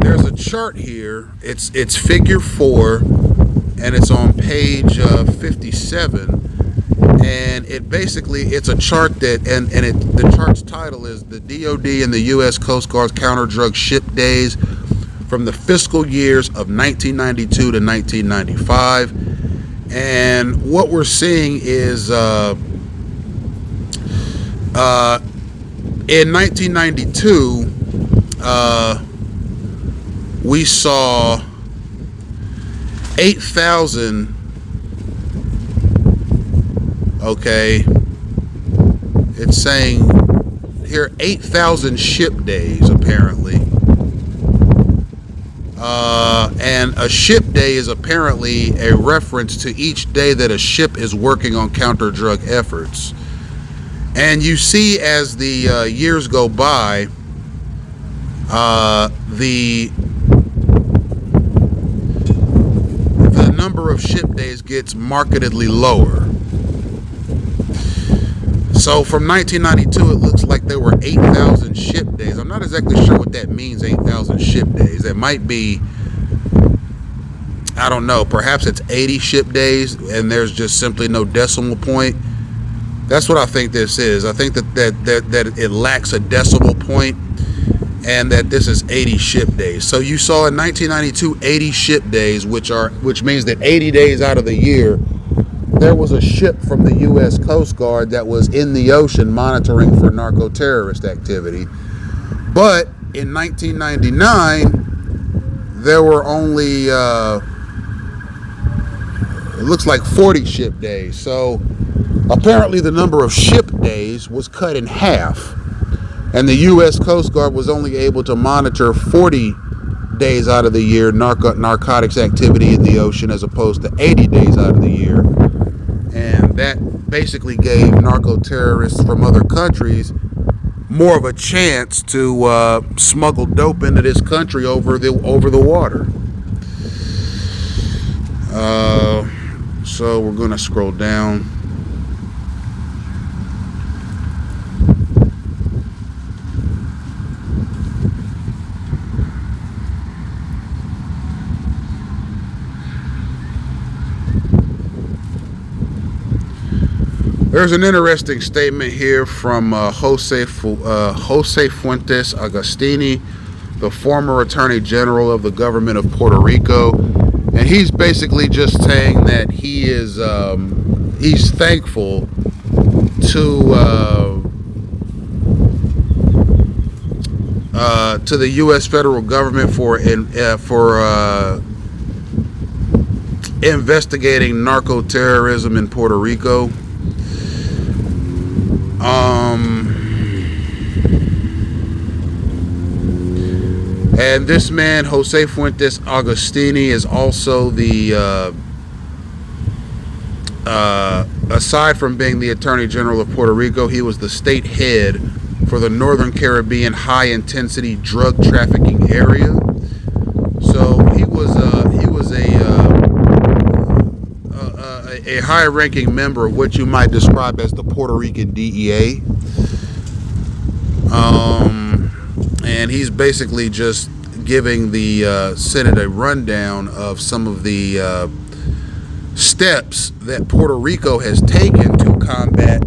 K: There's a chart here. It's figure 4, and it's on page 57. And it's a chart that, the chart's title is the DoD and the U.S. Coast Guard's counter-drug ship days from the fiscal years of 1992 to 1995. And what we're seeing is in 1992, we saw 8,000. Okay, it's saying here 8,000 ship days apparently, and a ship day is apparently a reference to each day that a ship is working on counter-drug efforts. And you see, as the years go by, the number of ship days gets markedly lower. So from 1992, it looks like there were 8,000 ship days. I'm not exactly sure what that means, 8,000 ship days. It might be, I don't know, perhaps it's 80 ship days and there's just simply no decimal point. That's what I think this is. I think that it lacks a decimal point, and that this is 80 ship days. So you saw in 1992 80 ship days, which means that 80 days out of the year there was a ship from the U.S. Coast Guard that was in the ocean monitoring for narco-terrorist activity. But in 1999, there were only, it looks like 40 ship days. So apparently the number of ship days was cut in half. And the U.S. Coast Guard was only able to monitor 40 days out of the year narcotics activity in the ocean, as opposed to 80 days out of the year. And that basically gave narco-terrorists from other countries more of a chance to smuggle dope into this country over the water. So we're going to scroll down. There's an interesting statement here from Jose Fuentes Agostini, the former Attorney General of the government of Puerto Rico, and he's basically just saying that he is he's thankful to the U.S. federal government for investigating narco-terrorism in Puerto Rico. And this man, Jose Fuentes Agostini, is also the, aside from being the Attorney General of Puerto Rico, he was the state head for the Northern Caribbean high-intensity drug trafficking area. So he was a high-ranking member of what you might describe as the Puerto Rican DEA. And he's basically just giving the Senate a rundown of some of the steps that Puerto Rico has taken to combat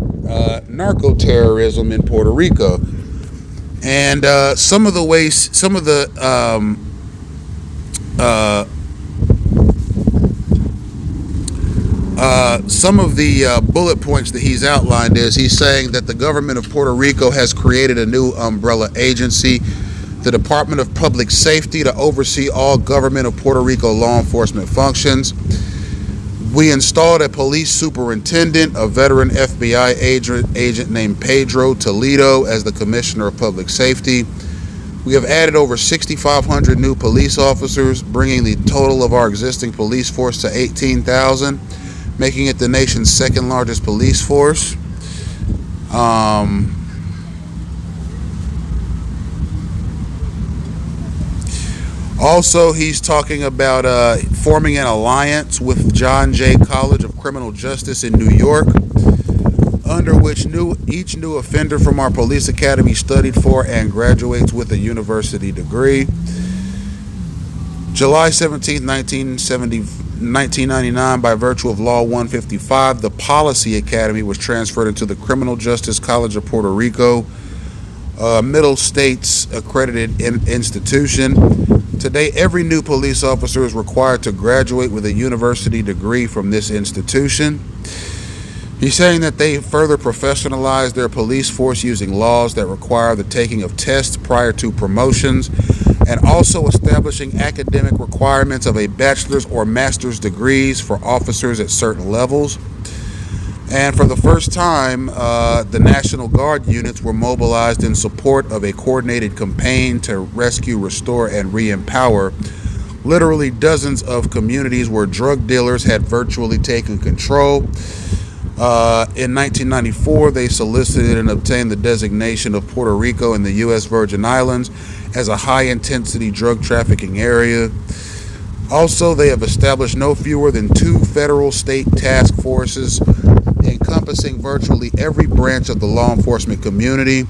K: narco-terrorism in Puerto Rico. And some of the bullet points that he's outlined is he's saying that the government of Puerto Rico has created a new umbrella agency, the Department of Public Safety, to oversee all government of Puerto Rico law enforcement functions. We installed a police superintendent, a veteran FBI agent named Pedro Toledo, as the Commissioner of Public Safety. We have added over 6,500 new police officers, bringing the total of our existing police force to 18,000. Making it the nation's second largest police force. Also, he's talking about forming an alliance with John Jay College of Criminal Justice in New York, under which each new offender from our police academy studied for and graduates with a university degree. July 17, 1999, by virtue of Law 155, the Policy Academy was transferred into the Criminal Justice College of Puerto Rico, Middle States accredited institution. Today, every new police officer is required to graduate with a university degree from this institution. He's saying that they further professionalize their police force using laws that require the taking of tests prior to promotions, and also establishing academic requirements of a bachelor's or master's degrees for officers at certain levels. And for the first time, the National Guard units were mobilized in support of a coordinated campaign to rescue, restore, and re-empower literally dozens of communities where drug dealers had virtually taken control. In 1994, they solicited and obtained the designation of Puerto Rico and the U.S. Virgin Islands as a high-intensity drug trafficking area. Also, they have established no fewer than 2 federal state task forces encompassing virtually every branch of the law enforcement community.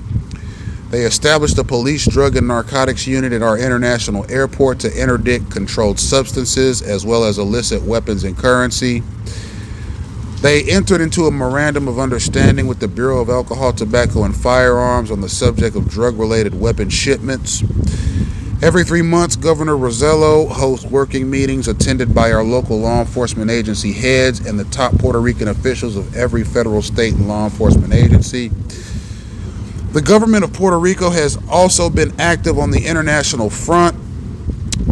K: They established a police drug and narcotics unit at our international airport to interdict controlled substances as well as illicit weapons and currency. They entered into a memorandum of understanding with the Bureau of Alcohol, Tobacco, and Firearms on the subject of drug-related weapon shipments. Every 3 months, Governor Rosello hosts working meetings attended by our local law enforcement agency heads and the top Puerto Rican officials of every federal, state, and law enforcement agency. The government of Puerto Rico has also been active on the international front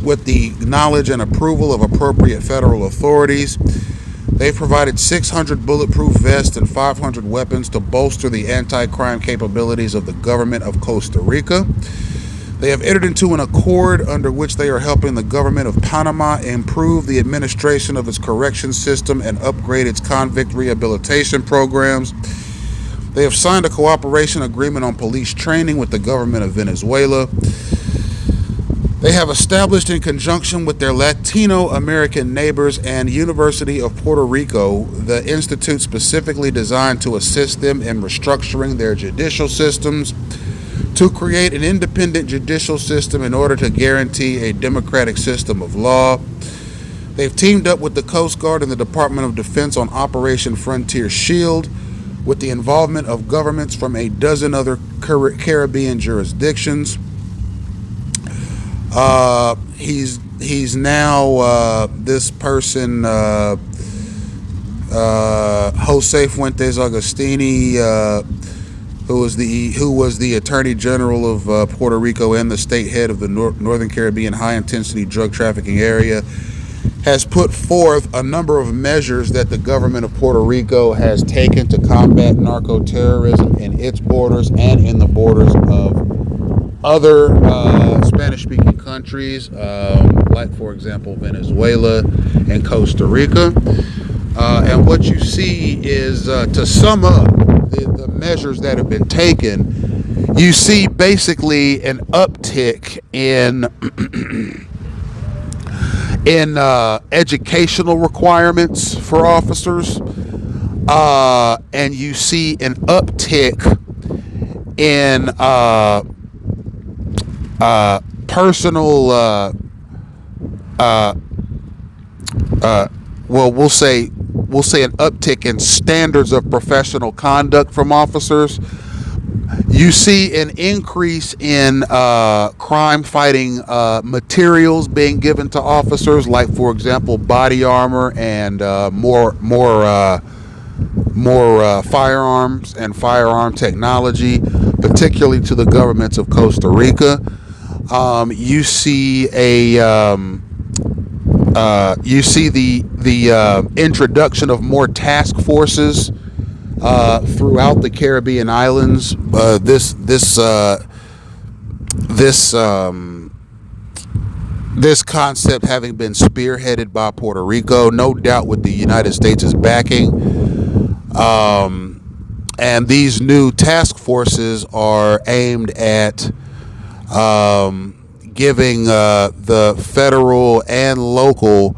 K: with the knowledge and approval of appropriate federal authorities. They've provided 600 bulletproof vests and 500 weapons to bolster the anti-crime capabilities of the government of Costa Rica. They have entered into an accord under which they are helping the government of Panama improve the administration of its correction system and upgrade its convict rehabilitation programs. They have signed a cooperation agreement on police training with the government of Venezuela. They have established, in conjunction with their Latino American neighbors and University of Puerto Rico, the institute specifically designed to assist them in restructuring their judicial systems, to create an independent judicial system in order to guarantee a democratic system of law. They've teamed up with the Coast Guard and the Department of Defense on Operation Frontier Shield, with the involvement of governments from a dozen other Caribbean jurisdictions. He's now this person, Jose Fuentes Agostini, who was the Attorney General of Puerto Rico and the state head of the Northern Caribbean High Intensity Drug Trafficking Area, has put forth a number of measures that the government of Puerto Rico has taken to combat narco-terrorism in its borders and in the borders of other Spanish-speaking countries, like, for example, Venezuela and Costa Rica. And what you see is, to sum up the measures that have been taken, you see basically an uptick in educational requirements for officers, and you see an uptick in personal, we'll say an uptick in standards of professional conduct from officers. You see an increase in crime-fighting materials being given to officers, like, for example, body armor and more firearms and firearm technology, particularly to the governments of Costa Rica. You see the introduction of more task forces throughout the Caribbean islands. This concept having been spearheaded by Puerto Rico, no doubt with the United States' backing. And these new task forces are aimed at giving the federal and local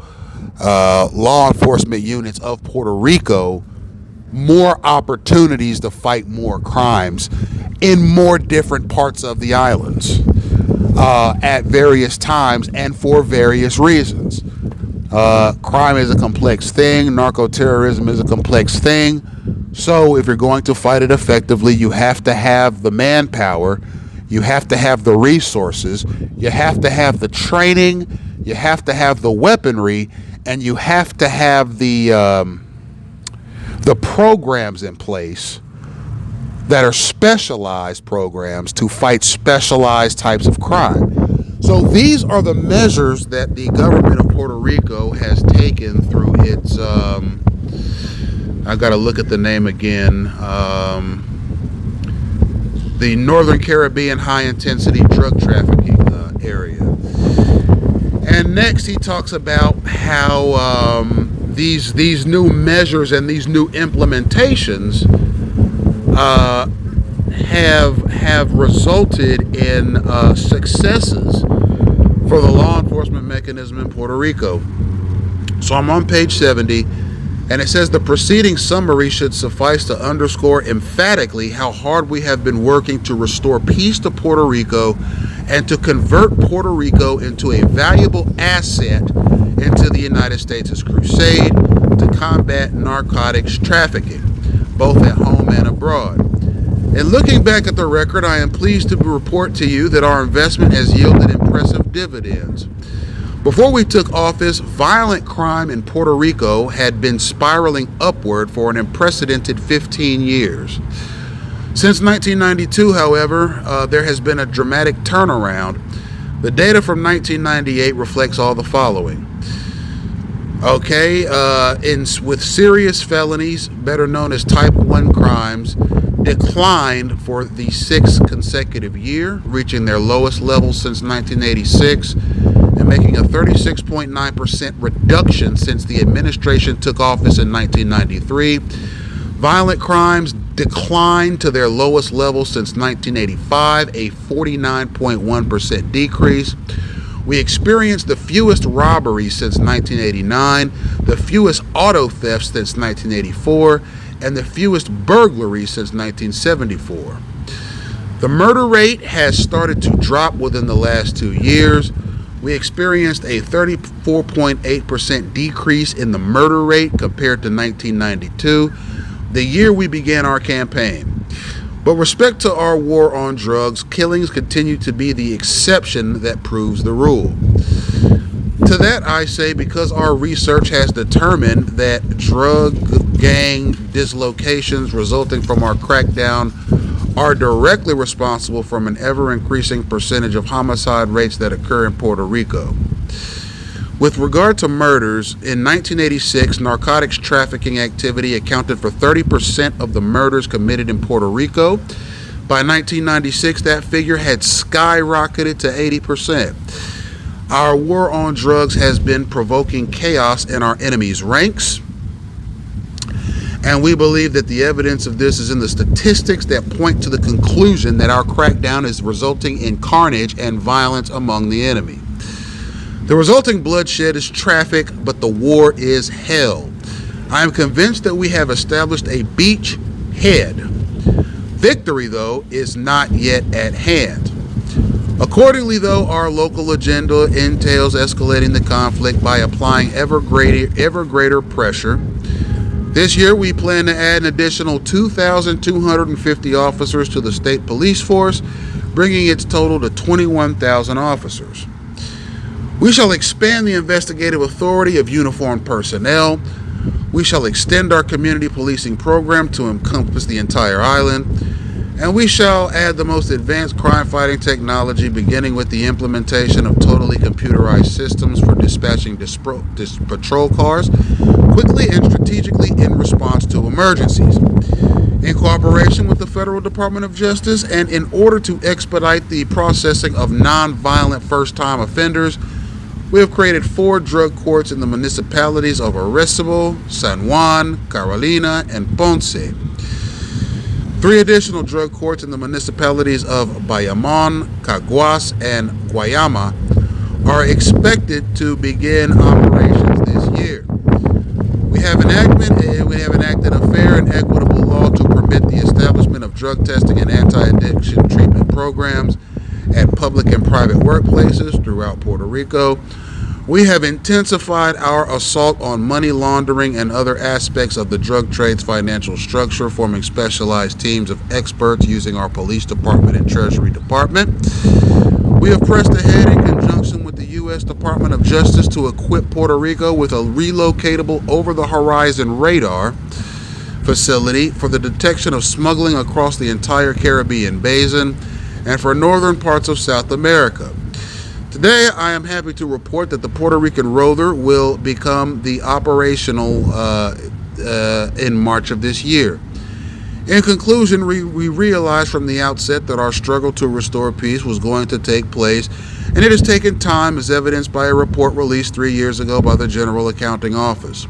K: law enforcement units of Puerto Rico more opportunities to fight more crimes in more different parts of the islands at various times and for various reasons. Crime is a complex thing. Narco-terrorism is a complex thing. So if you're going to fight it effectively, you have to have the manpower, you have to have the resources, you have to have the training, you have to have the weaponry, and you have to have the programs in place that are specialized programs to fight specialized types of crime. So these are the measures that the government of Puerto Rico has taken through its, I got to look at the name again, the Northern Caribbean High Intensity Drug Trafficking area. And next he talks about how these new measures and these new implementations have resulted in successes for the law enforcement mechanism in Puerto Rico. So I'm on page 70, and it says the preceding summary should suffice to underscore emphatically how hard we have been working to restore peace to Puerto Rico and to convert Puerto Rico into a valuable asset into the United States' crusade to combat narcotics trafficking, both at home and abroad. And looking back at the record, I am pleased to report to you that our investment has yielded impressive dividends. Before we took office, violent crime in Puerto Rico had been spiraling upward for an unprecedented 15 years. Since 1992, however, there has been a dramatic turnaround. The data from 1998 reflects all the following. Okay, with serious felonies, better known as Type 1 crimes, declined for the 6th consecutive year, reaching their lowest level since 1986 and making a 36.9% reduction since the administration took office in 1993. Violent crimes declined to their lowest level since 1985, a 49.1% decrease. We experienced the fewest robberies since 1989, the fewest auto thefts since 1984, and the fewest burglaries since 1974. The murder rate has started to drop within the last 2 years. We experienced a 34.8% decrease in the murder rate compared to 1992, the year we began our campaign. But with respect to our war on drugs, killings continue to be the exception that proves the rule. To that I say, because our research has determined that drug gang dislocations resulting from our crackdown are directly responsible for an ever-increasing percentage of homicide rates that occur in Puerto Rico. With regard to murders, in 1986, narcotics trafficking activity accounted for 30% of the murders committed in Puerto Rico. By 1996, that figure had skyrocketed to 80%. Our war on drugs has been provoking chaos in our enemies' ranks, and we believe that the evidence of this is in the statistics that point to the conclusion that our crackdown is resulting in carnage and violence among the enemy. The resulting bloodshed is traffic, but the war is hell. I am convinced that we have established a beachhead. Victory, though, is not yet at hand. Accordingly, though, our local agenda entails escalating the conflict by applying ever greater pressure. This year, we plan to add an additional 2,250 officers to the state police force, bringing its total to 21,000 officers. We shall expand the investigative authority of uniformed personnel. We shall extend our community policing program to encompass the entire island. And we shall add the most advanced crime-fighting technology, beginning with the implementation of totally computerized systems for dispatching patrol cars quickly and strategically in response to emergencies. In cooperation with the Federal Department of Justice and in order to expedite the processing of non-violent first-time offenders, we have created 4 drug courts in the municipalities of Arecibo, San Juan, Carolina, and Ponce. 3 additional drug courts in the municipalities of Bayamón, Caguas, and Guayama are expected to begin operations this year. We have enacted a fair and equitable law to permit the establishment of drug testing and anti-addiction treatment programs at public and private workplaces throughout Puerto Rico. We have intensified our assault on money laundering and other aspects of the drug trade's financial structure, forming specialized teams of experts using our police department and treasury department. We have pressed ahead in conjunction with the U.S. Department of Justice to equip Puerto Rico with a relocatable over-the-horizon radar facility for the detection of smuggling across the entire Caribbean basin and for northern parts of South America. Today, I am happy to report that the Puerto Rican Rover will become operational in March of this year. In conclusion, we realized from the outset that our struggle to restore peace was going to take place, and it has taken time, as evidenced by a report released 3 years ago by the General Accounting Office.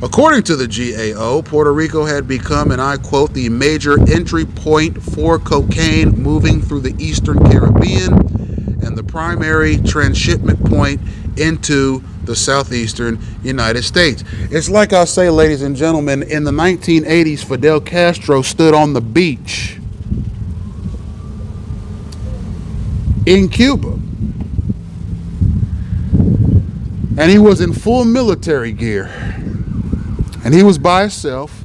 K: According to the GAO, Puerto Rico had become, and I quote, the major entry point for cocaine moving through the Eastern Caribbean and the primary transshipment point into the southeastern United States. It's like I say, ladies and gentlemen, in the 1980s, Fidel Castro stood on the beach in Cuba, and he was in full military gear, and he was by himself,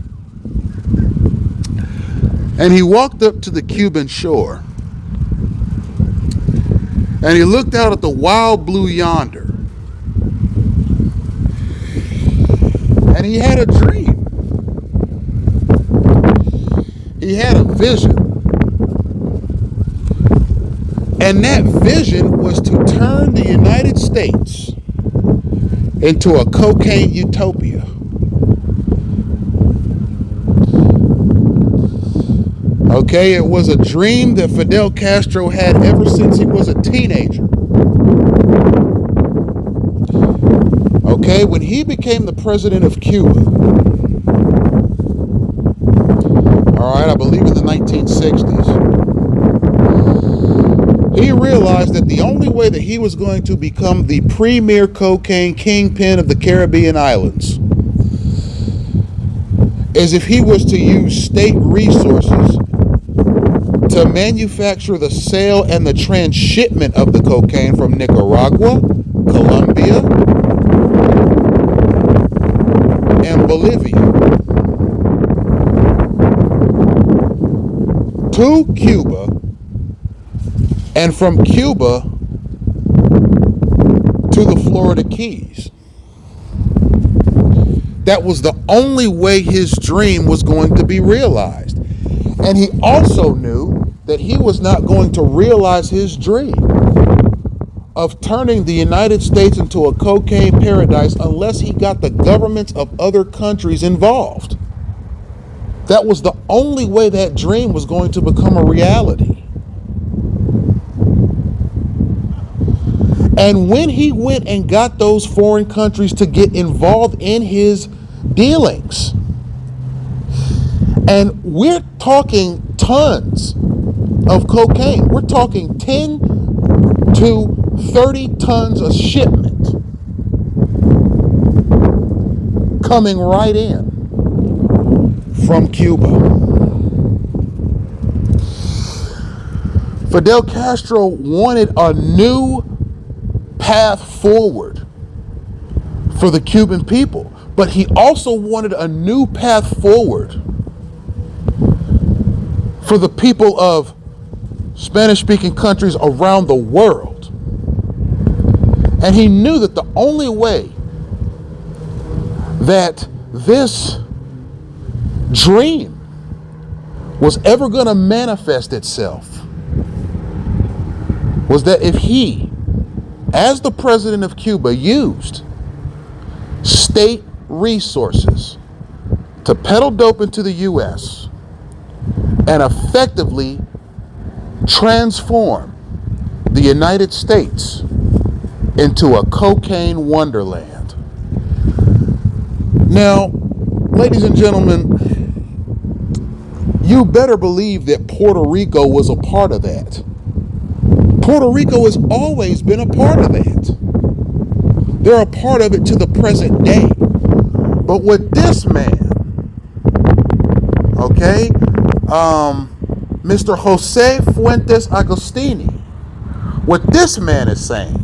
K: and he walked up to the Cuban shore, and he looked out at the wild blue yonder, and he had a dream. He had a vision. And that vision was to turn the United States into a cocaine utopia. Okay, it was a dream that Fidel Castro had ever since he was a teenager. Okay, when he became the president of Cuba, all right, I believe in the 1960s, he realized that the only way that he was going to become the premier cocaine kingpin of the Caribbean islands is if he was to use state resources to manufacture the sale and the transshipment of the cocaine from Nicaragua, Colombia, and Bolivia to Cuba, and from Cuba to the Florida Keys. That was the only way his dream was going to be realized. And he also knew that he was not going to realize his dream of turning the United States into a cocaine paradise unless he got the governments of other countries involved. That was the only way that dream was going to become a reality. And when he went and got those foreign countries to get involved in his dealings, and we're talking tons of cocaine. We're talking 10 to 30 tons of shipment coming right in from Cuba. Fidel Castro wanted a new path forward for the Cuban people, but he also wanted a new path forward for the people of Spanish-speaking countries around the world. And he knew that the only way that this dream was ever going to manifest itself was that if he, as the president of Cuba, used state resources to peddle dope into the U.S. and effectively transform the United States into a cocaine wonderland. Now, ladies and gentlemen, you better believe that Puerto Rico was a part of that. Puerto Rico has always been a part of that. They're a part of it to the present day. But what this man, okay, Mr. Jose Fuentes Agostini, what this man is saying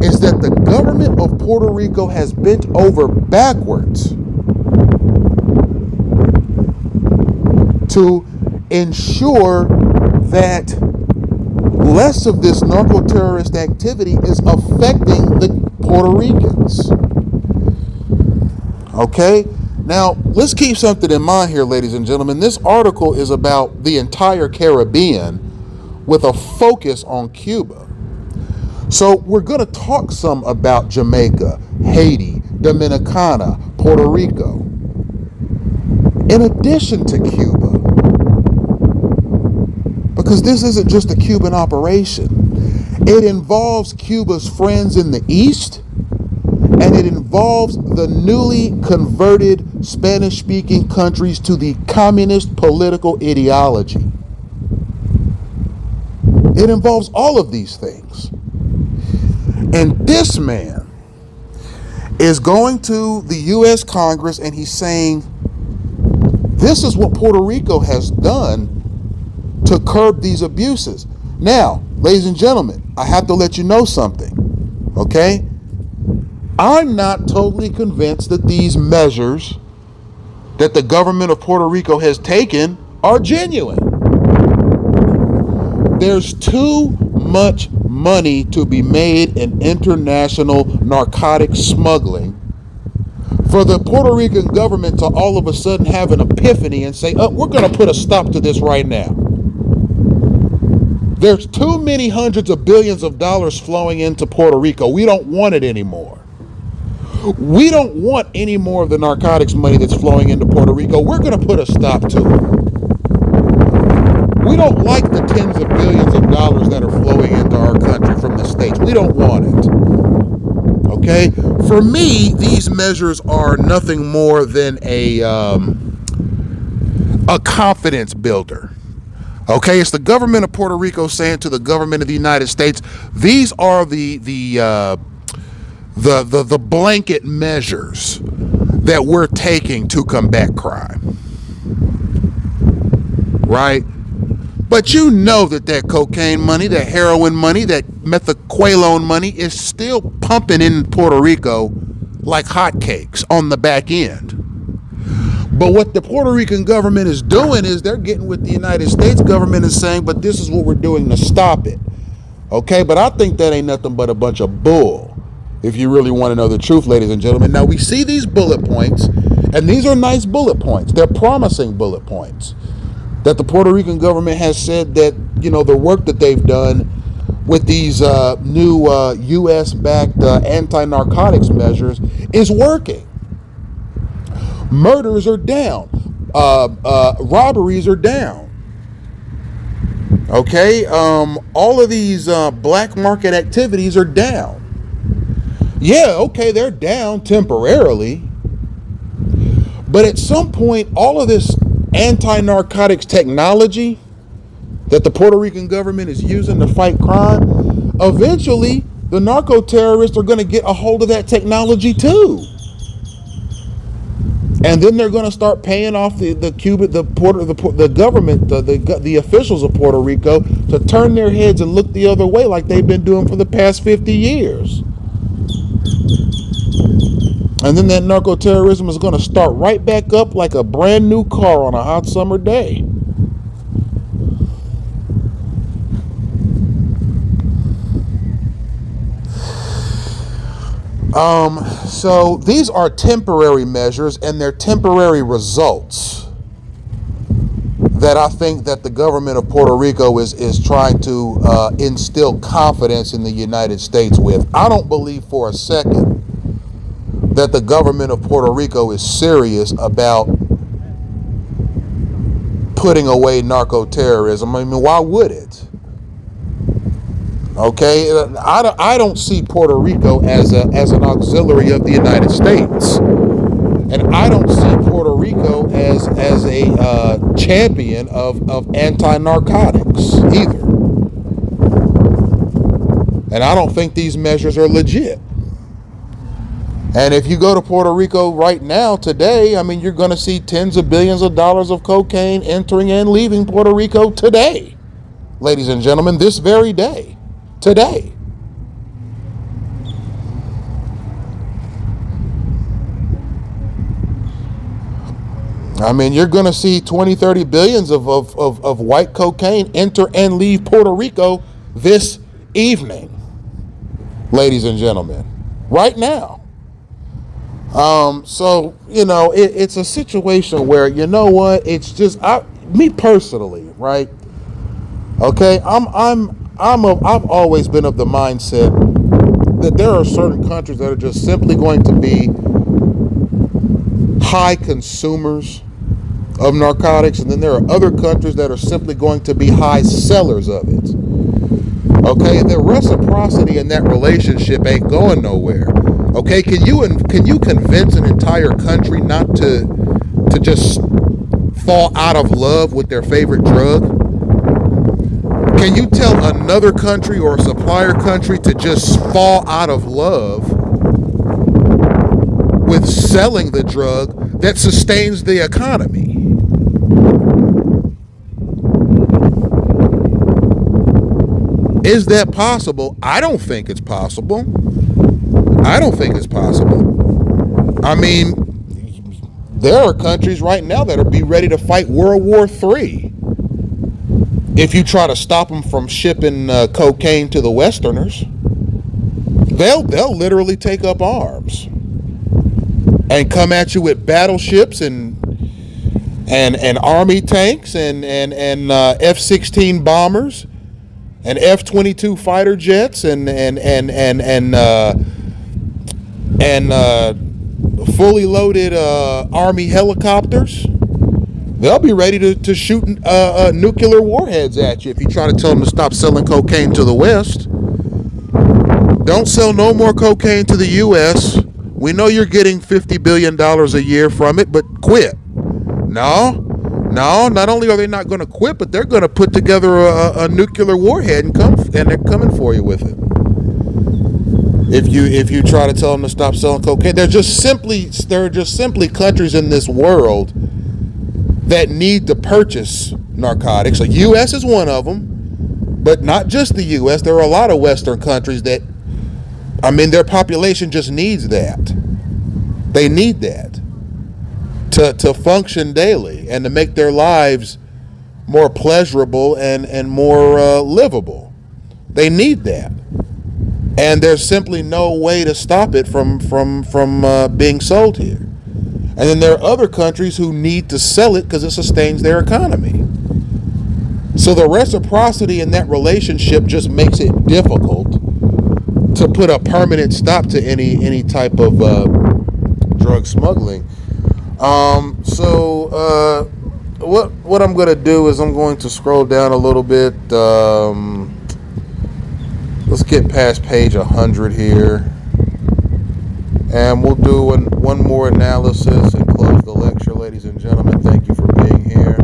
K: is that the government of Puerto Rico has bent over backwards to ensure that less of this narco-terrorist activity is affecting the Puerto Ricans. Okay? Now, let's keep something in mind here, ladies and gentlemen. This article is about the entire Caribbean with a focus on Cuba. So we're going to talk some about Jamaica, Haiti, Dominicana, Puerto Rico, in addition to Cuba. Because this isn't just a Cuban operation. It involves Cuba's friends in the East, and it involves the newly converted Spanish-speaking countries to the communist political ideology. It involves all of these things. And this man is going to the U.S. Congress and he's saying, this is what Puerto Rico has done to curb these abuses. Now, ladies and gentlemen, I have to let you know something, okay? I'm not totally convinced that these measures that the government of Puerto Rico has taken are genuine. There's too much money to be made in international narcotic smuggling for the Puerto Rican government to all of a sudden have an epiphany and say, oh, we're going to put a stop to this right now. There's too many hundreds of billions of dollars flowing into Puerto Rico. We don't want it anymore. We don't want any more of the narcotics money that's flowing into Puerto Rico. We're going to put a stop to it. don't like the tens of billions of dollars that are flowing into our country from the states. We don't want it. Okay? For me, these measures are nothing more than a confidence builder. Okay, it's the government of Puerto Rico saying to the government of the United States, these are the blanket measures that we're taking to combat crime. Right? But you know that cocaine money, that heroin money, that methaqualone money is still pumping in Puerto Rico like hotcakes on the back end. But what the Puerto Rican government is doing is they're getting with the United States government and saying, but this is what we're doing to stop it. Okay, but I think that ain't nothing but a bunch of bull, if you really want to know the truth, ladies and gentlemen. Now, we see these bullet points, and these are nice bullet points. They're promising bullet points that the Puerto Rican government has said that, you know, the work that they've done with these new U.S.-backed anti-narcotics measures is working. Murders are down. Robberies are down. Okay? All of these black market activities are down. Yeah, okay, they're down temporarily. But at some point, all of this anti-narcotics technology that the Puerto Rican government is using to fight crime, eventually the narco-terrorists are going to get a hold of that technology too. And then they're going to start paying off the government, the officials of Puerto Rico to turn their heads and look the other way like they've been doing for the past 50 years. And then that narco-terrorism is going to start right back up like a brand new car on a hot summer day. So these are temporary measures, and they're temporary results that I think that the government of Puerto Rico is trying to instill confidence in the United States with. I don't believe for a second that the government of Puerto Rico is serious about putting away narco-terrorism. I mean, why would it? Okay, I don't see Puerto Rico as an auxiliary of the United States, and I don't see Puerto Rico as a champion of anti-narcotics either. And I don't think these measures are legit. And if you go to Puerto Rico right now, today, I mean, you're going to see tens of billions of dollars of cocaine entering and leaving Puerto Rico today, ladies and gentlemen, this very day. Today. I mean, you're going to see 20, 30 billions of white cocaine enter and leave Puerto Rico this evening, ladies and gentlemen, right now. So, you know, it's a situation where, you know what, it's just, me personally, right? Okay, I've always been of the mindset that there are certain countries that are just simply going to be high consumers of narcotics, and then there are other countries that are simply going to be high sellers of it. Okay, the reciprocity in that relationship ain't going nowhere. Okay, can you convince an entire country not to just fall out of love with their favorite drug? Can you tell another country or a supplier country to just fall out of love with selling the drug that sustains the economy? Is that possible? I don't think it's possible. I don't think it's possible. I mean, there are countries right now that are be ready to fight World War III if you try to stop them from shipping cocaine to the Westerners. They'll literally take up arms and come at you with battleships and army tanks and F-16 bombers and F-22 fighter jets and fully loaded army helicopters they'll be ready to shoot nuclear warheads at you if you try to tell them to stop selling cocaine to the West. Don't sell no more cocaine to the U.S. We know you're getting $50 billion a year from it, but quit. No, not only are they not going to quit, but they're going to put together a nuclear warhead and they're coming for you with it. If you try to tell them to stop selling cocaine, there are just simply countries in this world that need to purchase narcotics. The U.S. is one of them, but not just the U.S. There are a lot of Western countries that, their population just needs that. They need that to function daily and to make their lives more pleasurable and more livable. They need that. And there's simply no way to stop it from being sold here. And then there are other countries who need to sell it because it sustains their economy. So the reciprocity in that relationship just makes it difficult to put a permanent stop to any type of drug smuggling. What I'm going to do is I'm going to scroll down a little bit. Let's get past page 100 here, and we'll do one more analysis and close the lecture, ladies and gentlemen. Thank you for being here.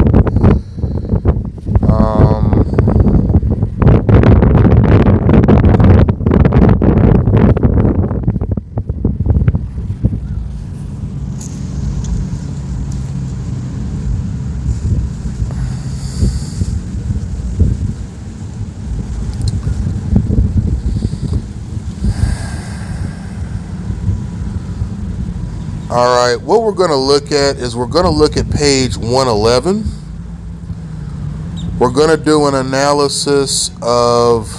K: All right, what we're going to look at is we're going to look at page 111. We're going to do an analysis of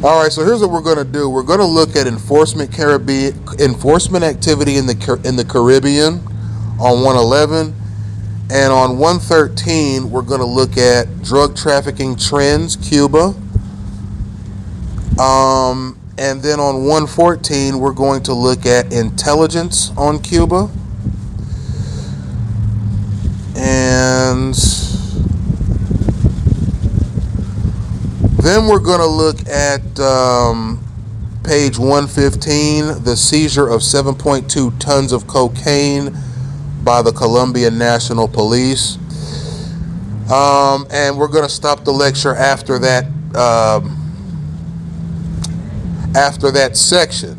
K: all right, so here's what we're going to do. We're going to look at enforcement activity in the Caribbean on 111, and on 113 we're going to look at drug trafficking trends, Cuba. And then on 114, we're going to look at intelligence on Cuba. And then we're going to look at page 115, the seizure of 7.2 tons of cocaine by the Colombian National Police. And we're going to stop the lecture after that. After that section.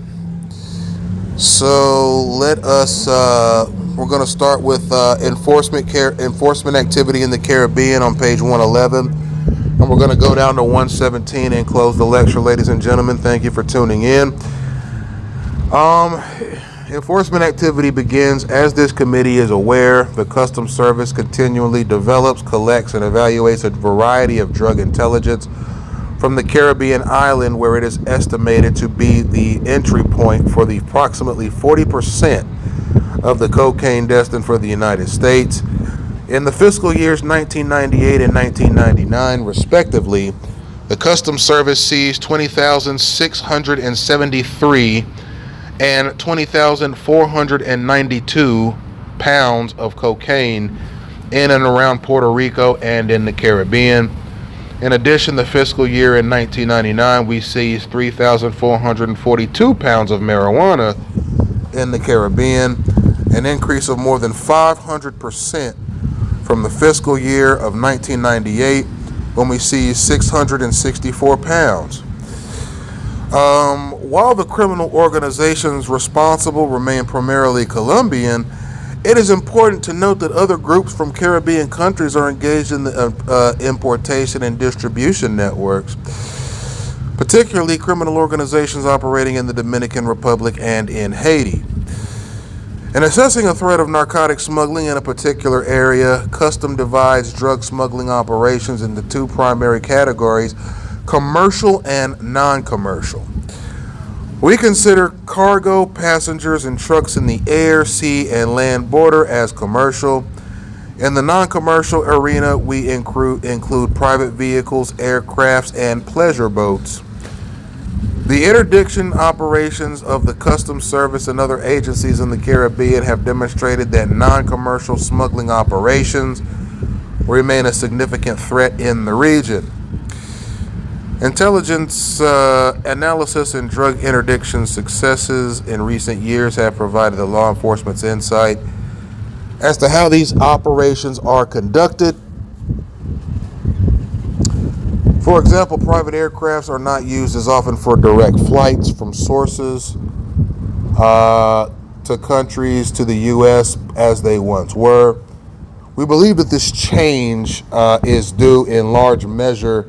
K: So let us, we're going to start with enforcement activity in the Caribbean on page 111. And we're going to go down to 117 and close the lecture, ladies and gentlemen. Thank you for tuning in. Enforcement activity begins. As this committee is aware, the Customs Service continually develops, collects, and evaluates a variety of drug intelligence from the Caribbean island, where it is estimated to be the entry point for the approximately 40% of the cocaine destined for the United States. In the fiscal years 1998 and 1999, respectively, the Customs Service seized 20,673 and 20,492 pounds of cocaine in and around Puerto Rico and in the Caribbean. In addition, the fiscal year in 1999, we seized 3,442 pounds of marijuana in the Caribbean, an increase of more than 500% from the fiscal year of 1998, when we seized 664 pounds. While the criminal organizations responsible remain primarily Colombian, it is important to note that other groups from Caribbean countries are engaged in the importation and distribution networks, particularly criminal organizations operating in the Dominican Republic and in Haiti. In assessing a threat of narcotic smuggling in a particular area, Customs divides drug smuggling operations into two primary categories: commercial and non-commercial. We consider cargo, passengers, and trucks in the air, sea, and land border as commercial. In the non-commercial arena, we include private vehicles, aircrafts, and pleasure boats. The interdiction operations of the Customs Service and other agencies in the Caribbean have demonstrated that non-commercial smuggling operations remain a significant threat in the region. Intelligence analysis and drug interdiction successes in recent years have provided the law enforcement's insight as to how these operations are conducted. For example, private aircrafts are not used as often for direct flights from sources to countries to the U.S. as they once were. We believe that this change is due in large measure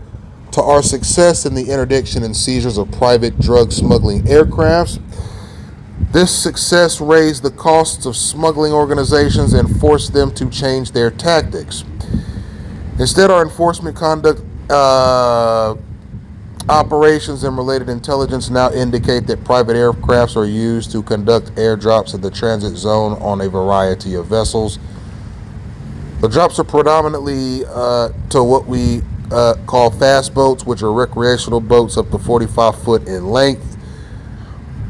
K: to our success in the interdiction and seizures of private drug smuggling aircrafts. This success raised the costs of smuggling organizations and forced them to change their tactics. Instead, our enforcement conduct operations and related intelligence now indicate that private aircrafts are used to conduct airdrops in the transit zone on a variety of vessels. The drops are predominantly to what we call fast boats, which are recreational boats up to 45 foot in length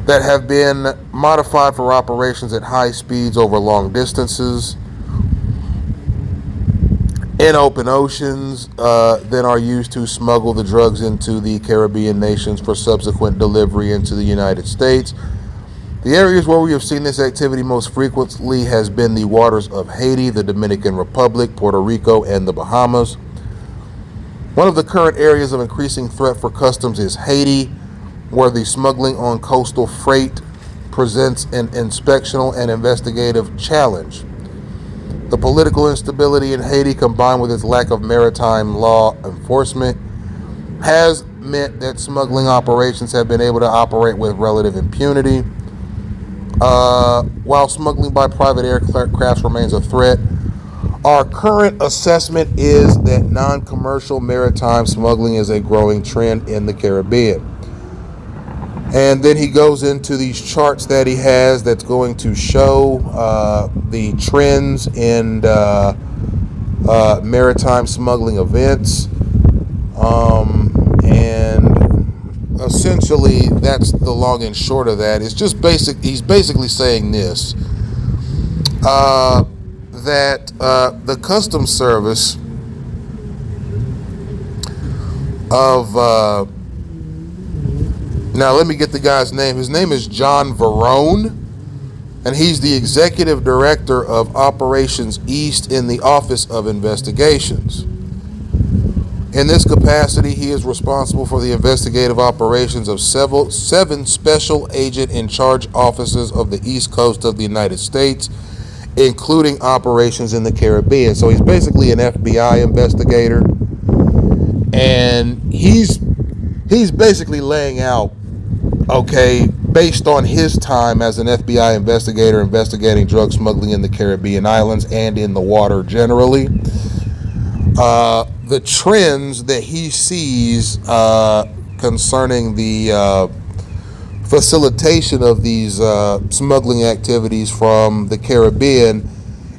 K: that have been modified for operations at high speeds over long distances in open oceans, then are used to smuggle the drugs into the Caribbean nations for subsequent delivery into the United States. The areas where we have seen this activity most frequently has been the waters of Haiti, the Dominican Republic, Puerto Rico, and the Bahamas. One of the current areas of increasing threat for customs is Haiti, where the smuggling on coastal freight presents an inspectional and investigative challenge. The political instability in Haiti, combined with its lack of maritime law enforcement, has meant that smuggling operations have been able to operate with relative impunity. While smuggling by private aircraft remains a threat, our current assessment is that non-commercial maritime smuggling is a growing trend in the Caribbean. And then he goes into these charts that he has that's going to show the trends in maritime smuggling events. And essentially, that's the long and short of that. It's just he's basically saying this, that the Customs Service of... Now, let me get the guy's name. His name is John Varone, and he's the Executive Director of Operations East in the Office of Investigations. In this capacity, he is responsible for the investigative operations of seven special agent in charge offices of the East Coast of the United States, including operations in the Caribbean. So he's basically an FBI investigator, and he's basically laying out, okay, based on his time as an FBI investigator investigating drug smuggling in the Caribbean islands and in the water generally, the trends that he sees concerning the facilitation of these smuggling activities from the Caribbean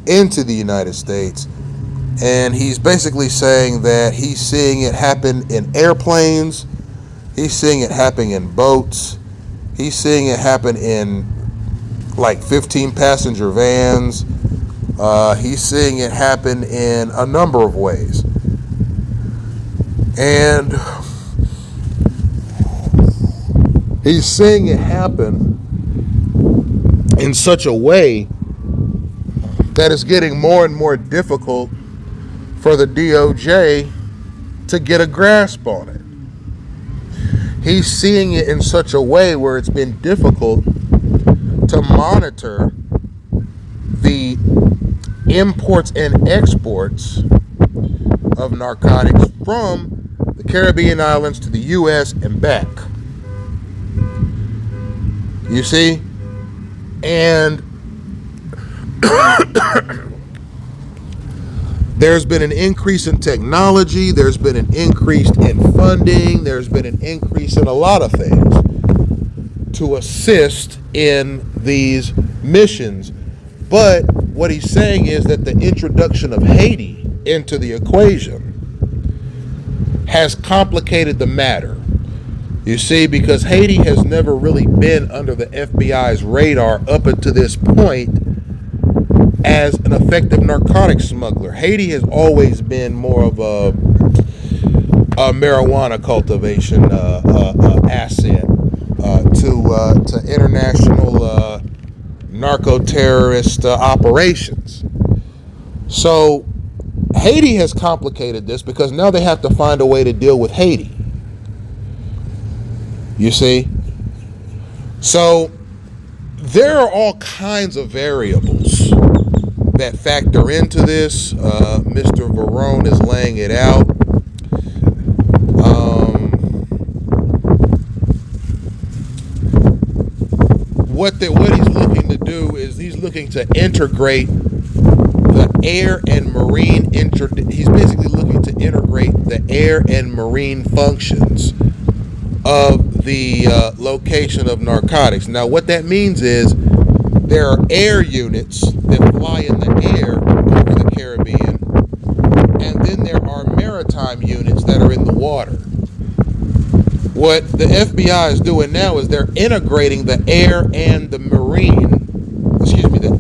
K: into the United States. And he's basically saying that he's seeing it happen in airplanes, he's seeing it happening in boats, he's seeing it happen in like 15 passenger vans, he's seeing it happen in a number of ways. And he's seeing it happen in such a way that it's getting more and more difficult for the DOJ to get a grasp on it. He's seeing it in such a way where it's been difficult to monitor the imports and exports of narcotics from the Caribbean islands to the U.S. and back. You see? And there's been an increase in technology, there's been an increase in funding, there's been an increase in a lot of things to assist in these missions. But what he's saying is that the introduction of Haiti into the equation has complicated the matter. You see, because Haiti has never really been under the FBI's radar up until this point as an effective narcotics smuggler. Haiti has always been more of a marijuana cultivation asset to international narco-terrorist operations. So Haiti has complicated this because now they have to find a way to deal with Haiti. You see? So there are all kinds of variables that factor into this. Mr. Verone is laying it out. What he's looking to do is he's looking to integrate the air and marine he's basically looking to integrate the air and marine functions of the location of narcotics. Now, what that means is there are air units that fly in the air over the Caribbean, and then there are maritime units that are in the water. What the FBI is doing now is they're integrating the air and the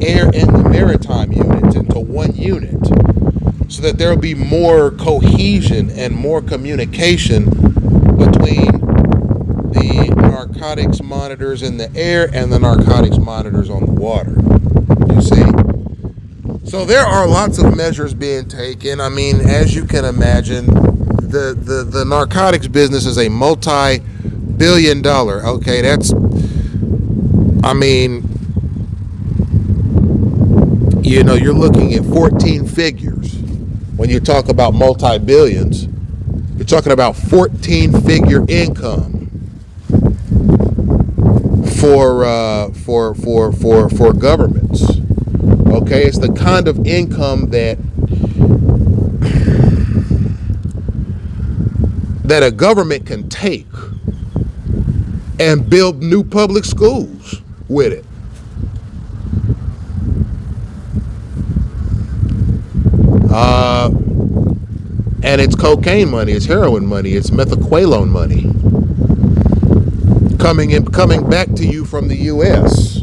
K: air and the maritime units into one unit so that there'll be more cohesion and more communication between the narcotics monitors in the air and the narcotics monitors on the water. You see? So there are lots of measures being taken. I mean, as you can imagine, the narcotics business is a multi-billion dollar. Okay, that's, I mean, you know, you're looking at 14 figures. When you talk about multi-billions, you're talking about 14-figure income for governments. Okay, it's the kind of income that a government can take and build new public schools with it. And it's cocaine money, it's heroin money, it's methaqualone money coming back to you from the U.S.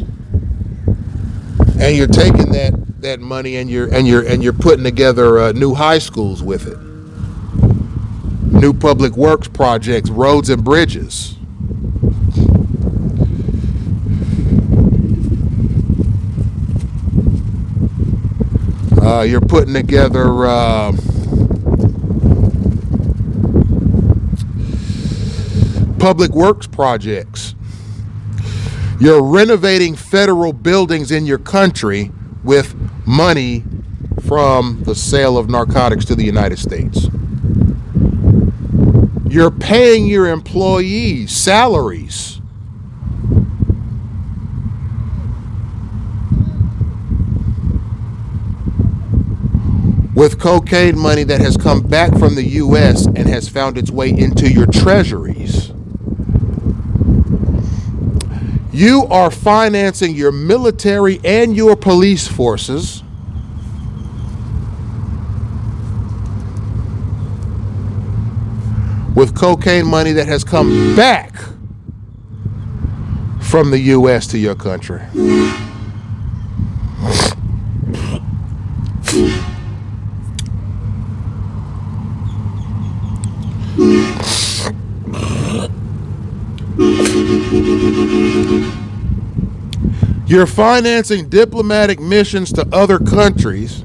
K: And you're taking that money and you're putting together new high schools with it, new public works projects, roads and bridges. You're putting together public works projects. You're renovating federal buildings in your country with money from the sale of narcotics to the United States. You're paying your employees salaries. With cocaine money that has come back from the U.S. and has found its way into your treasuries. You are financing your military and your police forces with cocaine money that has come back from the U.S. to your country. You're financing diplomatic missions to other countries.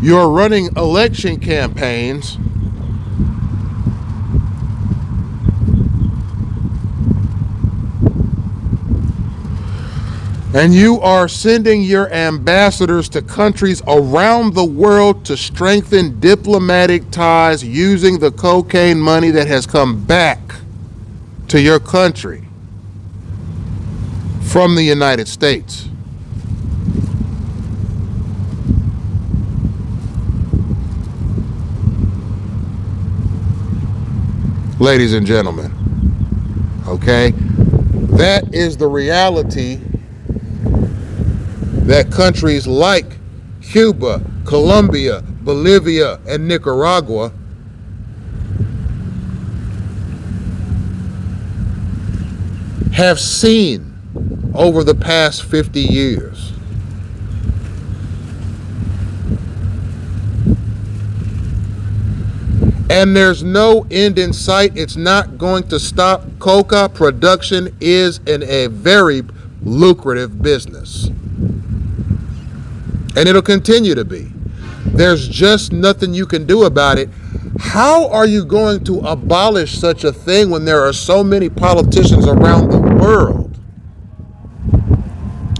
K: You're running election campaigns. And you are sending your ambassadors to countries around the world to strengthen diplomatic ties using the cocaine money that has come back to your country from the United States. Ladies and gentlemen, okay, that is the reality that countries like Cuba, Colombia, Bolivia, and Nicaragua, have seen over the past 50 years. And there's no end in sight. It's not going to stop. Coca production is a very lucrative business. And it'll continue to be. There's just nothing you can do about it. How are you going to abolish such a thing when there are so many politicians around the world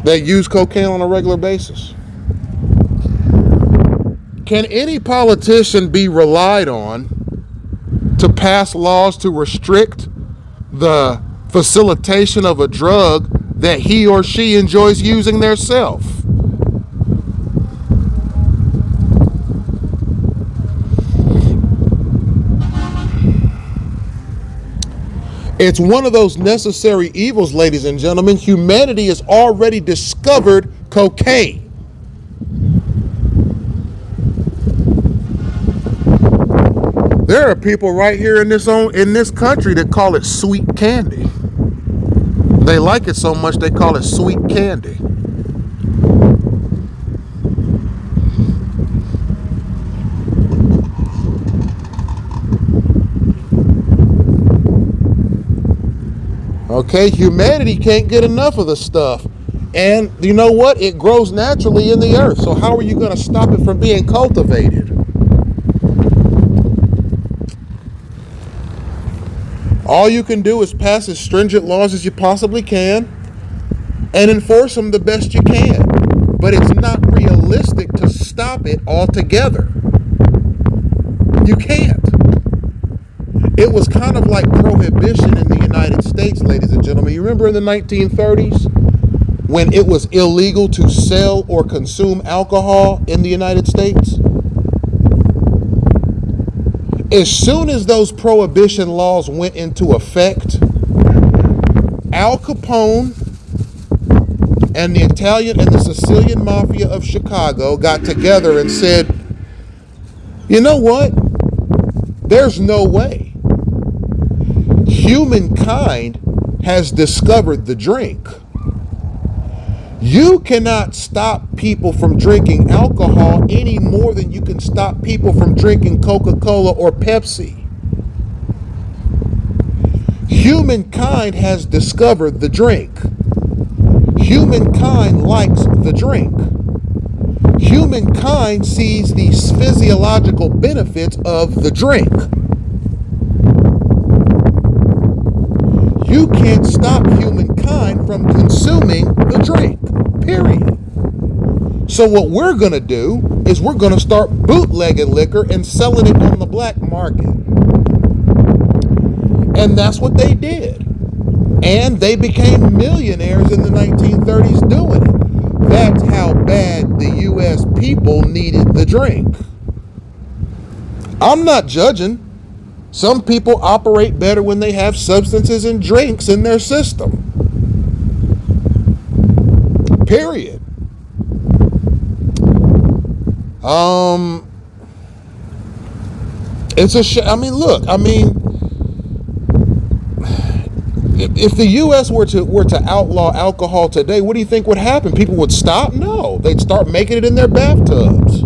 K: that use cocaine on a regular basis? Can any politician be relied on to pass laws to restrict the facilitation of a drug that he or she enjoys using theirself? It's one of those necessary evils, ladies and gentlemen. Humanity has already discovered cocaine. There are people right here in this country that call it sweet candy. They like it so much they call it sweet candy. Okay, humanity can't get enough of the stuff. And you know what? It grows naturally in the earth. So how are you going to stop it from being cultivated? All you can do is pass as stringent laws as you possibly can and enforce them the best you can. But it's not realistic to stop it altogether. You can't. It was kind of like prohibition in the United States, ladies and gentlemen. You remember in the 1930s when it was illegal to sell or consume alcohol in the United States? As soon as those prohibition laws went into effect, Al Capone and the Italian and the Sicilian mafia of Chicago got together and said, you know what? There's no way. Humankind has discovered the drink. You cannot stop people from drinking alcohol any more than you can stop people from drinking Coca-Cola or Pepsi. Humankind has discovered the drink. Humankind likes the drink. Humankind sees the physiological benefits of the drink. You can't stop humankind from consuming the drink, period. So what we're going to do is we're going to start bootlegging liquor and selling it on the black market. And that's what they did. And they became millionaires in the 1930s doing it. That's how bad the U.S. people needed the drink. I'm not judging. Some people operate better when they have substances and drinks in their system. Period. It's a shame. I mean, look. I mean, if the U.S. were to outlaw alcohol today, what do you think would happen? People would stop? No, they'd start making it in their bathtubs.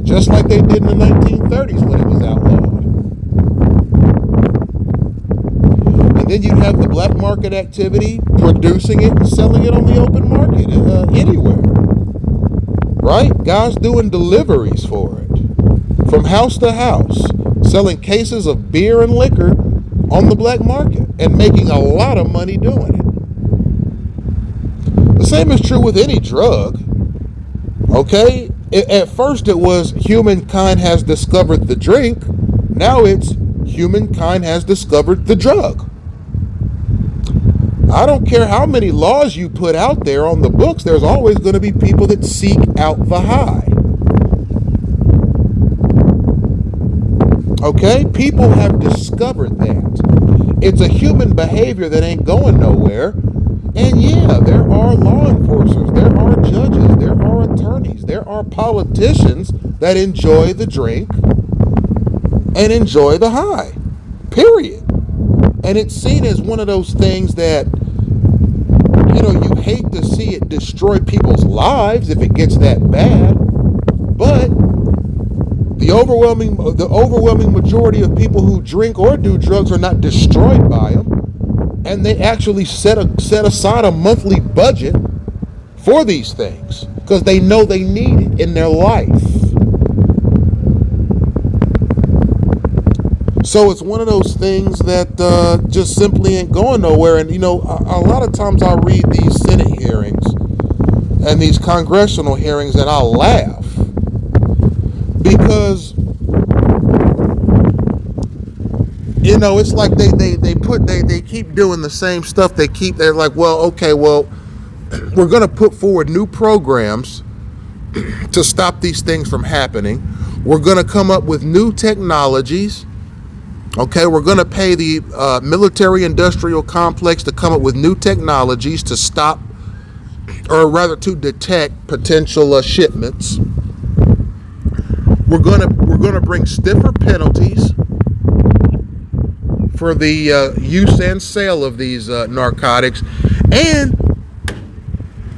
K: Just like they did in the 1930s when it was outlawed. And then you'd have the black market activity, producing it and selling it on the open market anywhere. Right? Guys doing deliveries for it. From house to house. Selling cases of beer and liquor on the black market. And making a lot of money doing it. The same is true with any drug. Okay? At first it was humankind has discovered the drink. Now it's humankind has discovered the drug. I don't care how many laws you put out there on the books, there's always going to be people that seek out the high. Okay? People have discovered that. It's a human behavior that ain't going nowhere. And yeah, there are law are politicians that enjoy the drink and enjoy the high, period. And it's seen as one of those things that, you know, you hate to see it destroy people's lives if it gets that bad, but the overwhelming majority of people who drink or do drugs are not destroyed by them, and they actually set aside a monthly budget for these things because they know they need it in their life. So it's one of those things that just simply ain't going nowhere. And, you know, a lot of times I read these Senate hearings and these congressional hearings and I'll laugh because, you know, it's like they keep doing the same stuff. They're like, well, okay, well, we're going to put forward new programs to stop these things from happening. We're going to come up with new technologies. Okay, we're going to pay the military-industrial complex to come up with new technologies to stop, or rather to detect potential shipments. We're going to bring stiffer penalties for the use and sale of these narcotics, and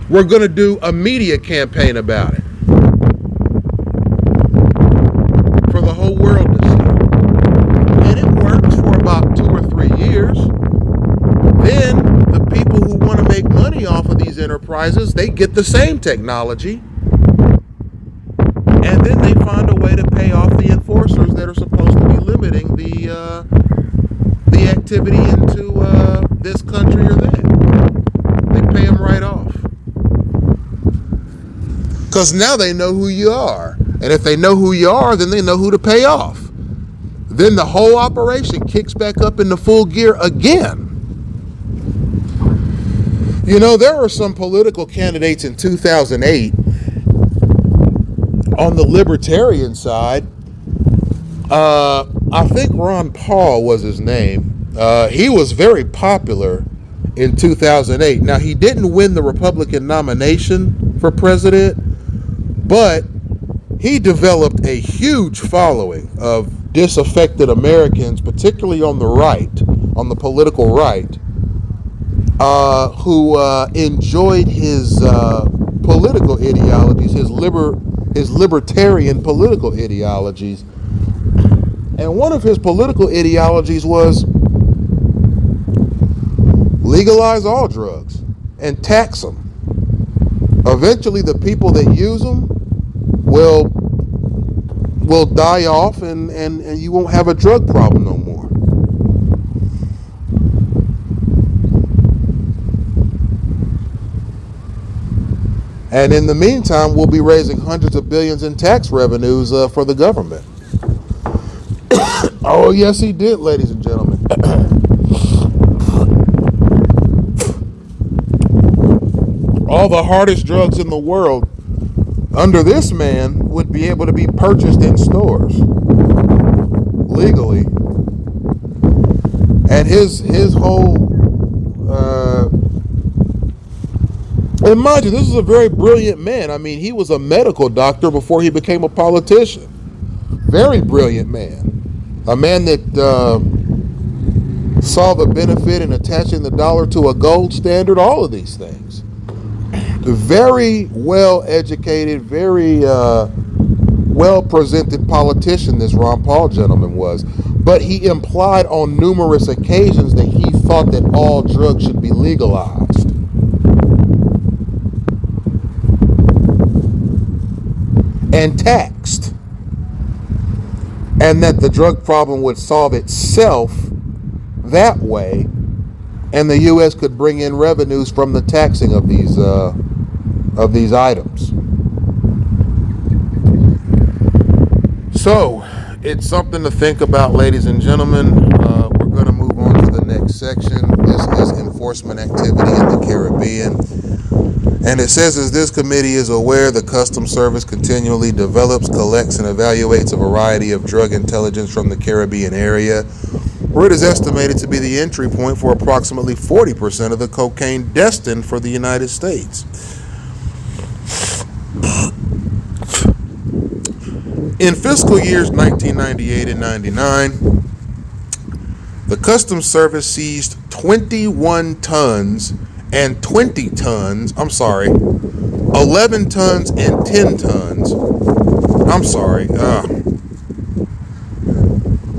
K: we're going to do a media campaign about it for the whole world to see. And it works for about 2 or 3 years. Then the people who want to make money off of these enterprises, they get the same technology. And then they find a way to pay off the enforcers that are supposed to be limiting the activity into this country or that. They pay them right off. Because now they know who you are. And if they know who you are, then they know who to pay off. Then the whole operation kicks back up into full gear again. You know, there were some political candidates in 2008 on the libertarian side. I think Ron Paul was his name. He was very popular in 2008. Now, he didn't win the Republican nomination for president, but he developed a huge following of disaffected Americans, particularly on the right, on the political right, who enjoyed his political ideologies, his libertarian political ideologies. And one of his political ideologies was legalize all drugs and tax them. Eventually, the people that use them will die off, and you won't have a drug problem no more. And in the meantime, we'll be raising hundreds of billions in tax revenues for the government. Oh, yes, he did, ladies and gentlemen. All the hardest drugs in the world under this man would be able to be purchased in stores legally. And his whole and mind you, this is a very brilliant man. I mean, he was a medical doctor before he became a politician. Very brilliant man. A man that saw the benefit in attaching the dollar to a gold standard, all of these things. Very well educated, very well presented politician this Ron Paul gentleman was. But he implied on numerous occasions that he thought that all drugs should be legalized. And taxed. And that the drug problem would solve itself that way, and the U.S. could bring in revenues from the taxing of these items. So, it's something to think about, ladies and gentlemen. We're going to move on to the next section. This is enforcement activity in the Caribbean. And it says, as this committee is aware, the Customs Service continually develops, collects, and evaluates a variety of drug intelligence from the Caribbean area, where it is estimated to be the entry point for approximately 40% of the cocaine destined for the United States. In fiscal years 1998 and 99, the Customs Service seized 21 tons and 20 tons, 11 tons and 10 tons,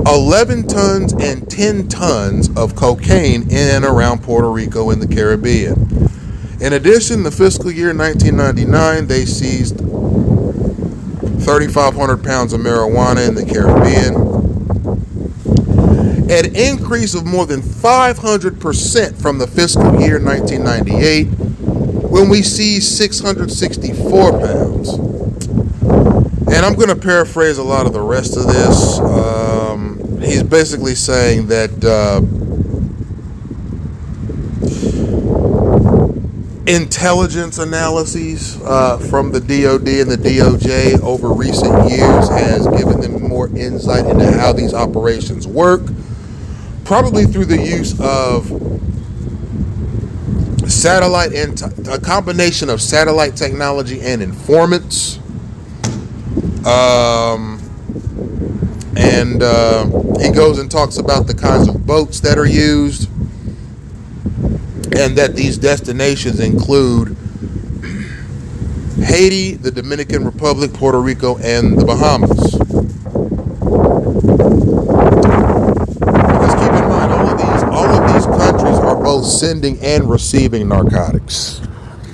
K: 11 tons and 10 tons of cocaine in and around Puerto Rico and the Caribbean. In addition, the fiscal year 1999, they seized 3,500 pounds of marijuana in the Caribbean, an increase of more than 500% from the fiscal year 1998, when we seized 664 pounds. And I'm going to paraphrase a lot of the rest of this. He's basically saying that intelligence analyses from the DOD and the DOJ over recent years has given them more insight into how these operations work, probably through the use of satellite and a combination of satellite technology and informants. He goes and talks about the kinds of boats that are used, and that these destinations include Haiti, the Dominican Republic, Puerto Rico, and the Bahamas. Because keep in mind, all of these countries are both sending and receiving narcotics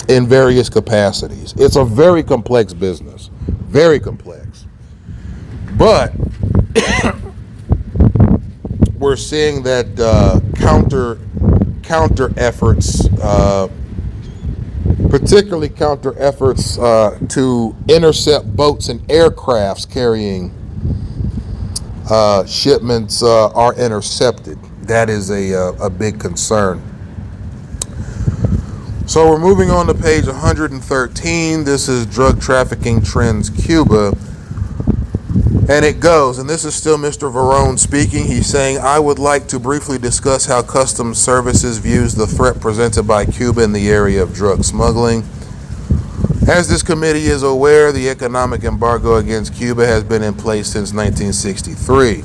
K: in various capacities. It's a very complex business, very complex. But we're seeing that counter efforts, particularly counter efforts to intercept boats and aircrafts carrying shipments are intercepted. That is a big concern. So we're moving on to page 113. This is Drug Trafficking Trends Cuba. And it goes, and this is still Mr. Varone speaking. He's saying, I would like to briefly discuss how Customs Services views the threat presented by Cuba in the area of drug smuggling. As this committee is aware, the economic embargo against Cuba has been in place since 1963.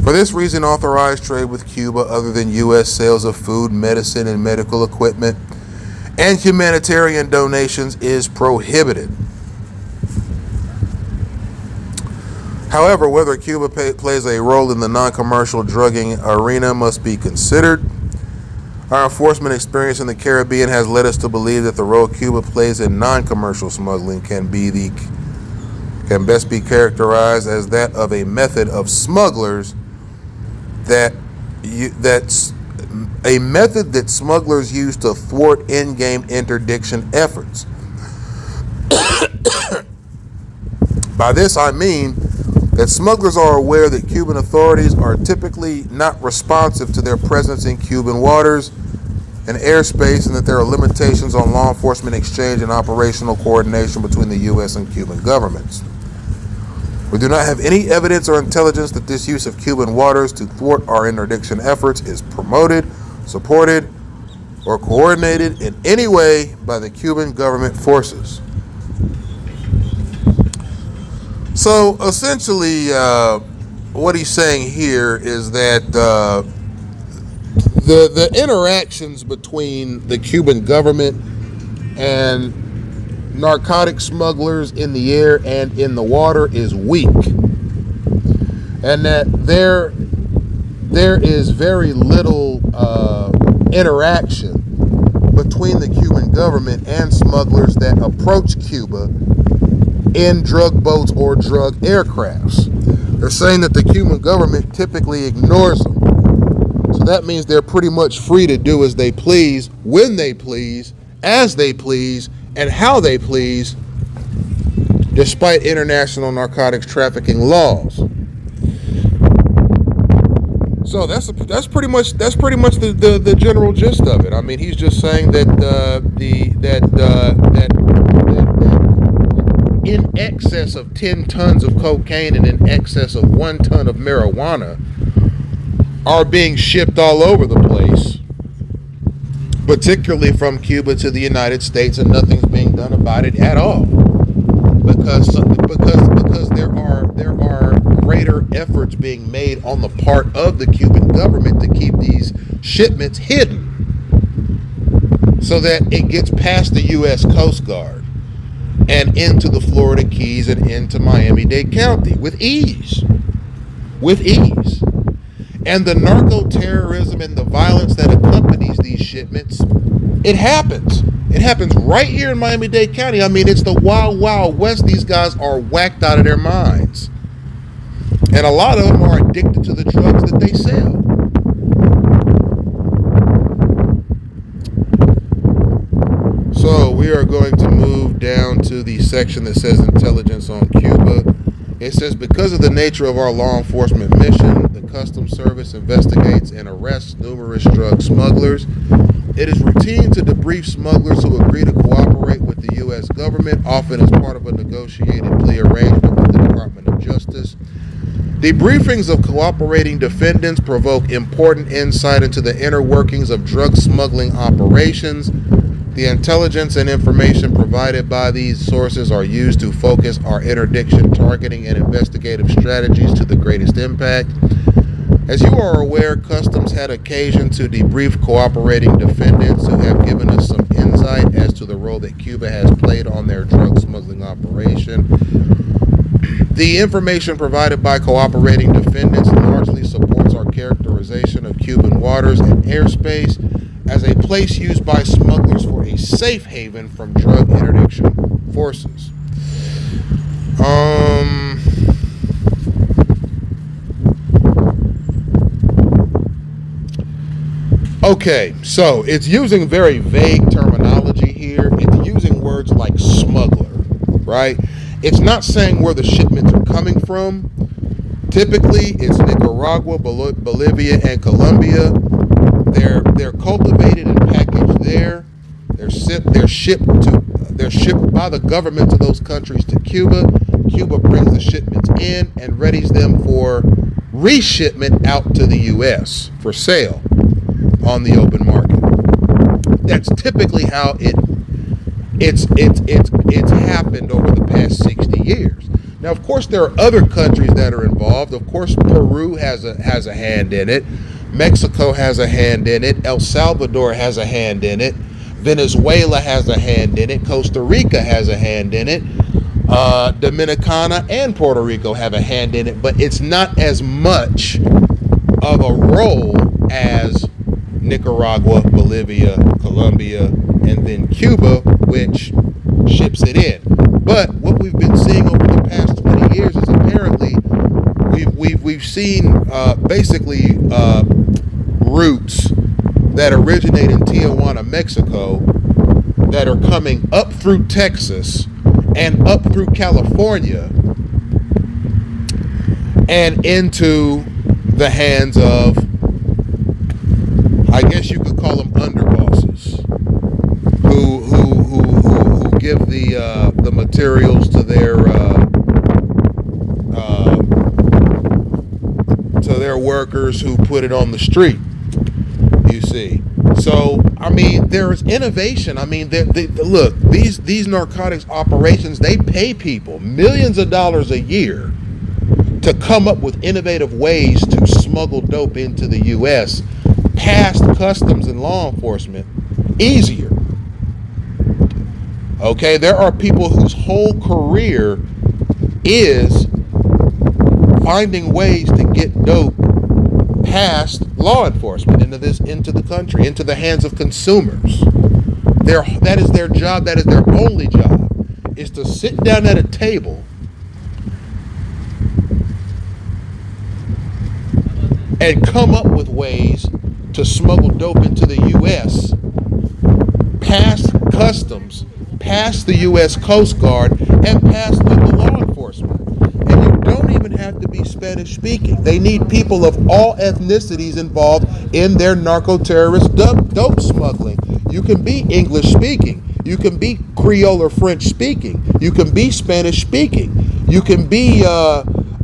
K: For this reason, authorized trade with Cuba other than U.S. sales of food, medicine, and medical equipment and humanitarian donations is prohibited. However, whether Cuba plays a role in the non-commercial drugging arena must be considered. Our enforcement experience in the Caribbean has led us to believe that the role Cuba plays in non-commercial smuggling can best be characterized as that of a method of smugglers that's a method that smugglers use to thwart in-game interdiction efforts. By this I mean that smugglers are aware that Cuban authorities are typically not responsive to their presence in Cuban waters and airspace, and that there are limitations on law enforcement exchange and operational coordination between the U.S. and Cuban governments. We do not have any evidence or intelligence that this use of Cuban waters to thwart our interdiction efforts is promoted, supported, or coordinated in any way by the Cuban government forces. So essentially, what he's saying here is that the interactions between the Cuban government and narcotic smugglers in the air and in the water is weak, and that there is very little interaction between the Cuban government and smugglers that approach Cuba in drug boats or drug aircrafts. They're saying that the Cuban government typically ignores them. So that means they're pretty much free to do as they please, when they please, as they please, and how they please, despite international narcotics trafficking laws. So that's pretty much the general gist of it. I mean, he's just saying that in excess of 10 tons of cocaine and in excess of 1 ton of marijuana are being shipped all over the place, particularly from Cuba to the United States, and nothing's being done about it at all. because there are greater efforts being made on the part of the Cuban government to keep these shipments hidden so that it gets past the U.S. Coast Guard and into the Florida Keys and into Miami-Dade County with ease. And the narco-terrorism and the violence that accompanies these shipments, it happens. It happens right here in Miami-Dade County. I mean, it's the wild, wild west. These guys are whacked out of their minds. And a lot of them are addicted to the drugs that they sell. So we are going to move down to the section that says intelligence on Cuba. It says, because of the nature of our law enforcement mission, the Customs Service investigates and arrests numerous drug smugglers. It is routine to debrief smugglers who agree to cooperate with the U.S. government, often as part of a negotiated plea arrangement with the Department of Justice. Debriefings of cooperating defendants provoke important insight into the inner workings of drug smuggling operations. The intelligence and information provided by these sources are used to focus our interdiction targeting and investigative strategies to the greatest impact. As you are aware, Customs had occasion to debrief cooperating defendants who have given us some insight as to the role that Cuba has played on their drug smuggling operation. The information provided by cooperating defendants largely supports our characterization of Cuban waters and airspace as a place used by smugglers for a safe haven from drug interdiction forces. Okay, so it's using very vague terminology here. It's using words like smuggler, right? It's not saying where the shipments are coming from. Typically, it's Nicaragua, Bolivia, and Colombia. They're cultivated and packaged there. They're shipped by the government to those countries to Cuba. Cuba brings the shipments in and readies them for reshipment out to the U.S. for sale on the open market. That's typically how it's happened over the past 60 years. Now, of course, there are other countries that are involved. Of course, Peru has a hand in it. Mexico has a hand in it. El Salvador has a hand in it. Venezuela has a hand in it. Costa Rica has a hand in it. Dominicana and Puerto Rico have a hand in it, but it's not as much of a role as Nicaragua, Bolivia, Colombia, and then Cuba, which ships it in. But what we've been seeing over the past 20 years is apparently we've seen basically routes that originate in Tijuana, Mexico, that are coming up through Texas and up through California and into the hands of, I guess you could call them underbosses, who give the materials to their workers who put it on the street. You see, so I mean, there's innovation. I mean, look, these narcotics operations, they pay people millions of dollars a year to come up with innovative ways to smuggle dope into the U.S. past customs and law enforcement easier. Okay, there are people whose whole career is finding ways to get dope past law enforcement into the country, into the hands of consumers. That is their job. That is their only job, is to sit down at a table and come up with ways to smuggle dope into the U.S. past customs, past the U.S. Coast Guard, and past local law enforcement. And you don't even have to be Spanish speaking. They need people of all ethnicities involved in their narco-terrorist dope smuggling. You can be English speaking. You can be Creole or French speaking. You can be Spanish speaking. You can be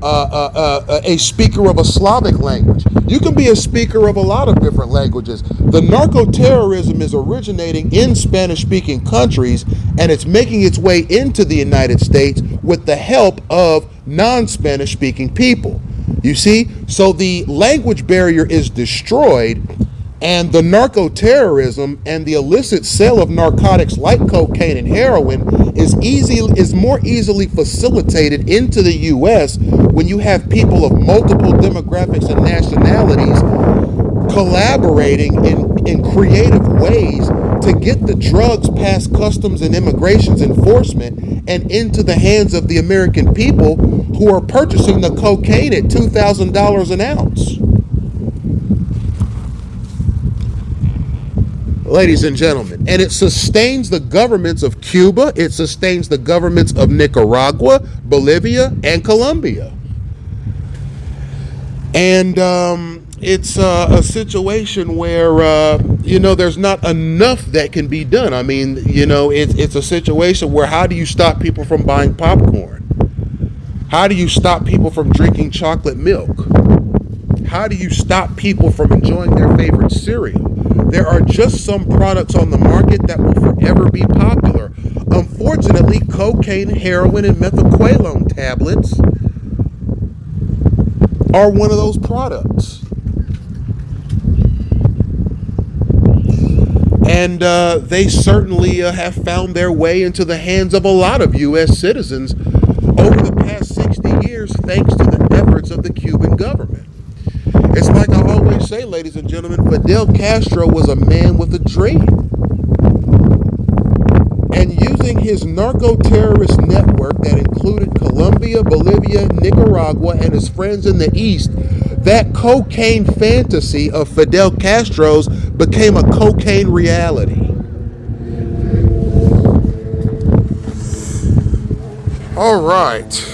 K: a speaker of a Slavic language. You can be a speaker of a lot of different languages. The narco-terrorism is originating in Spanish-speaking countries, and it's making its way into the United States with the help of non-Spanish-speaking people. You see? So the language barrier is destroyed, and the narco-terrorism and the illicit sale of narcotics like cocaine and heroin is more easily facilitated into the U.S. when you have people of multiple demographics and nationalities collaborating in creative ways to get the drugs past customs and immigration's enforcement and into the hands of the American people who are purchasing the cocaine at $2,000 an ounce. Ladies and gentlemen, and it sustains the governments of Cuba, it sustains the governments of Nicaragua, Bolivia, and Colombia. And it's a situation where, there's not enough that can be done. I mean, it's a situation where how do you stop people from buying popcorn? How do you stop people from drinking chocolate milk? How do you stop people from enjoying their favorite cereal? There are just some products on the market that will forever be popular. Unfortunately, cocaine, heroin, and methaqualone tablets are one of those products. And they certainly have found their way into the hands of a lot of U.S. citizens over the past 60 years, thanks to the efforts of the Cuban government. It's like I always say, ladies and gentlemen, Fidel Castro was a man with a dream. And using his narco-terrorist network that included Colombia, Bolivia, Nicaragua, and his friends in the East, that cocaine fantasy of Fidel Castro's became a cocaine reality. All right.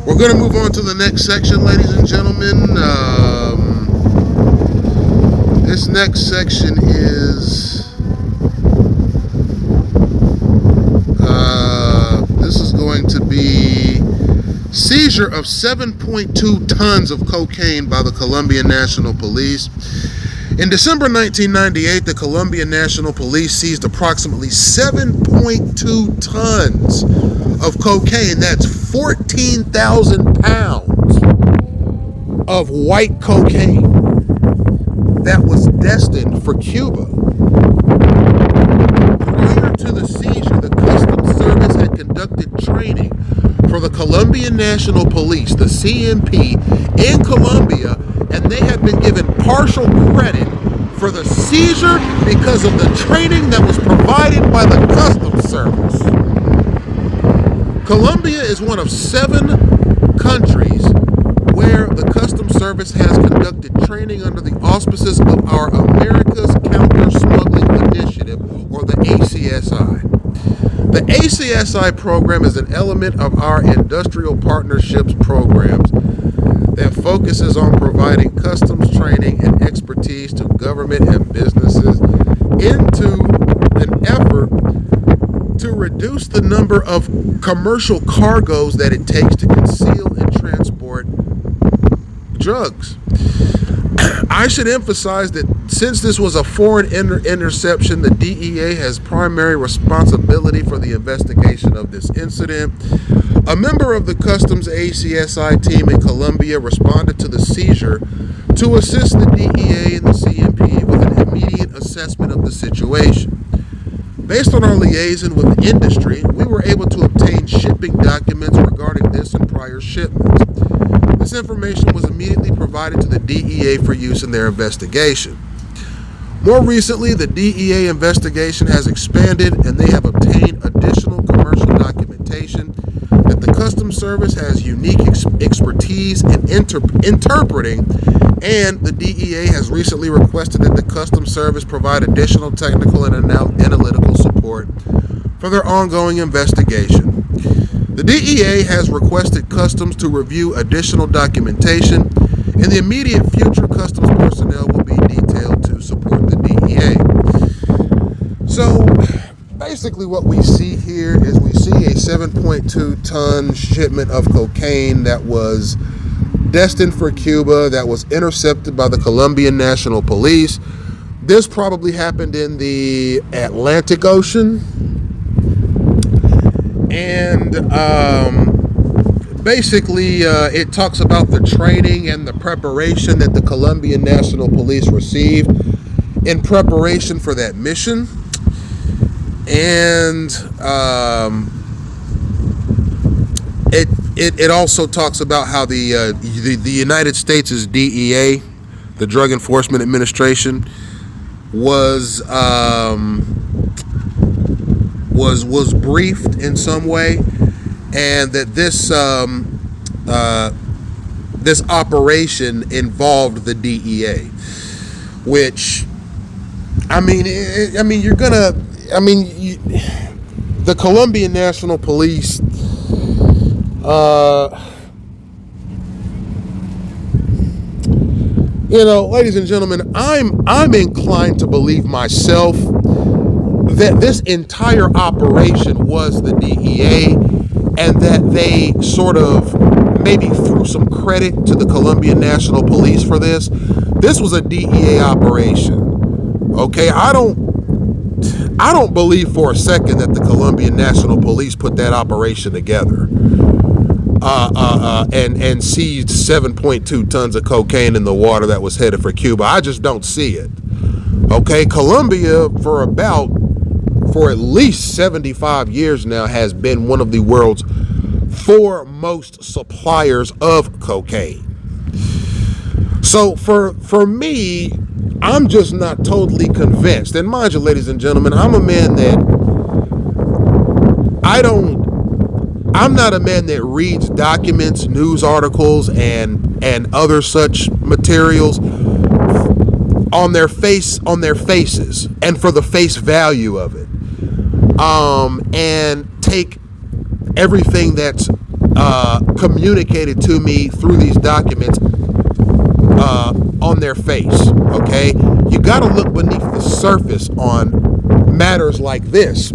K: We're going to move on to the next section, ladies and gentlemen. This next section is... this is going to be seizure of 7.2 tons of cocaine by the Colombian National Police. In December 1998, the Colombian National Police seized approximately 7.2 tons of cocaine. That's 14,000 pounds of white cocaine that was destined for Cuba. Prior to the seizure, the Customs Service had conducted training for the Colombian National Police, the CNP, in Colombia, and they had been given partial credit for the seizure because of the training that was provided by the Customs Service. Colombia is one of 7 countries where the Customs Service has conducted training under the auspices of our America's Counter-Smuggling Initiative, or the ACSI. The ACSI program is an element of our industrial partnerships programs that focuses on providing customs training and expertise to government and businesses into an effort to reduce the number of commercial cargoes that it takes to conceal and transport drugs. I should emphasize that since this was a foreign interception, the DEA has primary responsibility for the investigation of this incident. A member of the Customs ACSI team in Colombia responded to the seizure to assist the DEA and the CNP with an immediate assessment of the situation. Based on our liaison with the industry, we were able to obtain shipping documents regarding this and prior shipments. This information was immediately provided to the DEA for use in their investigation. More recently, the DEA investigation has expanded and they have obtained additional commercial documentation that the Customs Service has unique expertise in interpreting, and the DEA has recently requested that the Customs Service provide additional technical and analytical support for their ongoing investigation. The DEA has requested Customs to review additional documentation. In the immediate future, Customs personnel will be detailed to support the DEA. So basically what we see here is we see a 7.2 ton shipment of cocaine that was destined for Cuba, that was intercepted by the Colombian National Police. This probably happened in the Atlantic Ocean. And basically it talks about the training and the preparation that the Colombian National Police received in preparation for that mission. And it also talks about how the United States' DEA, the Drug Enforcement Administration, was briefed in some way, and that this operation involved the DEA, which the Colombian National Police, ladies and gentlemen, I'm inclined to believe myself that this entire operation was the DEA, and that they sort of maybe threw some credit to the Colombian National Police for this. This was a DEA operation. Okay, I don't believe for a second that the Colombian National Police put that operation together and seized 7.2 tons of cocaine in the water that was headed for Cuba. I just don't see it. Okay, Colombia for at least 75 years now has been one of the world's foremost suppliers of cocaine. So for me, I'm just not totally convinced. And mind you, ladies and gentlemen, I'm not a man that reads documents, news articles, and other such materials on their faces and for the face value of it, and take everything that's communicated to me through these documents on their face. Okay, you got to look beneath the surface on matters like this.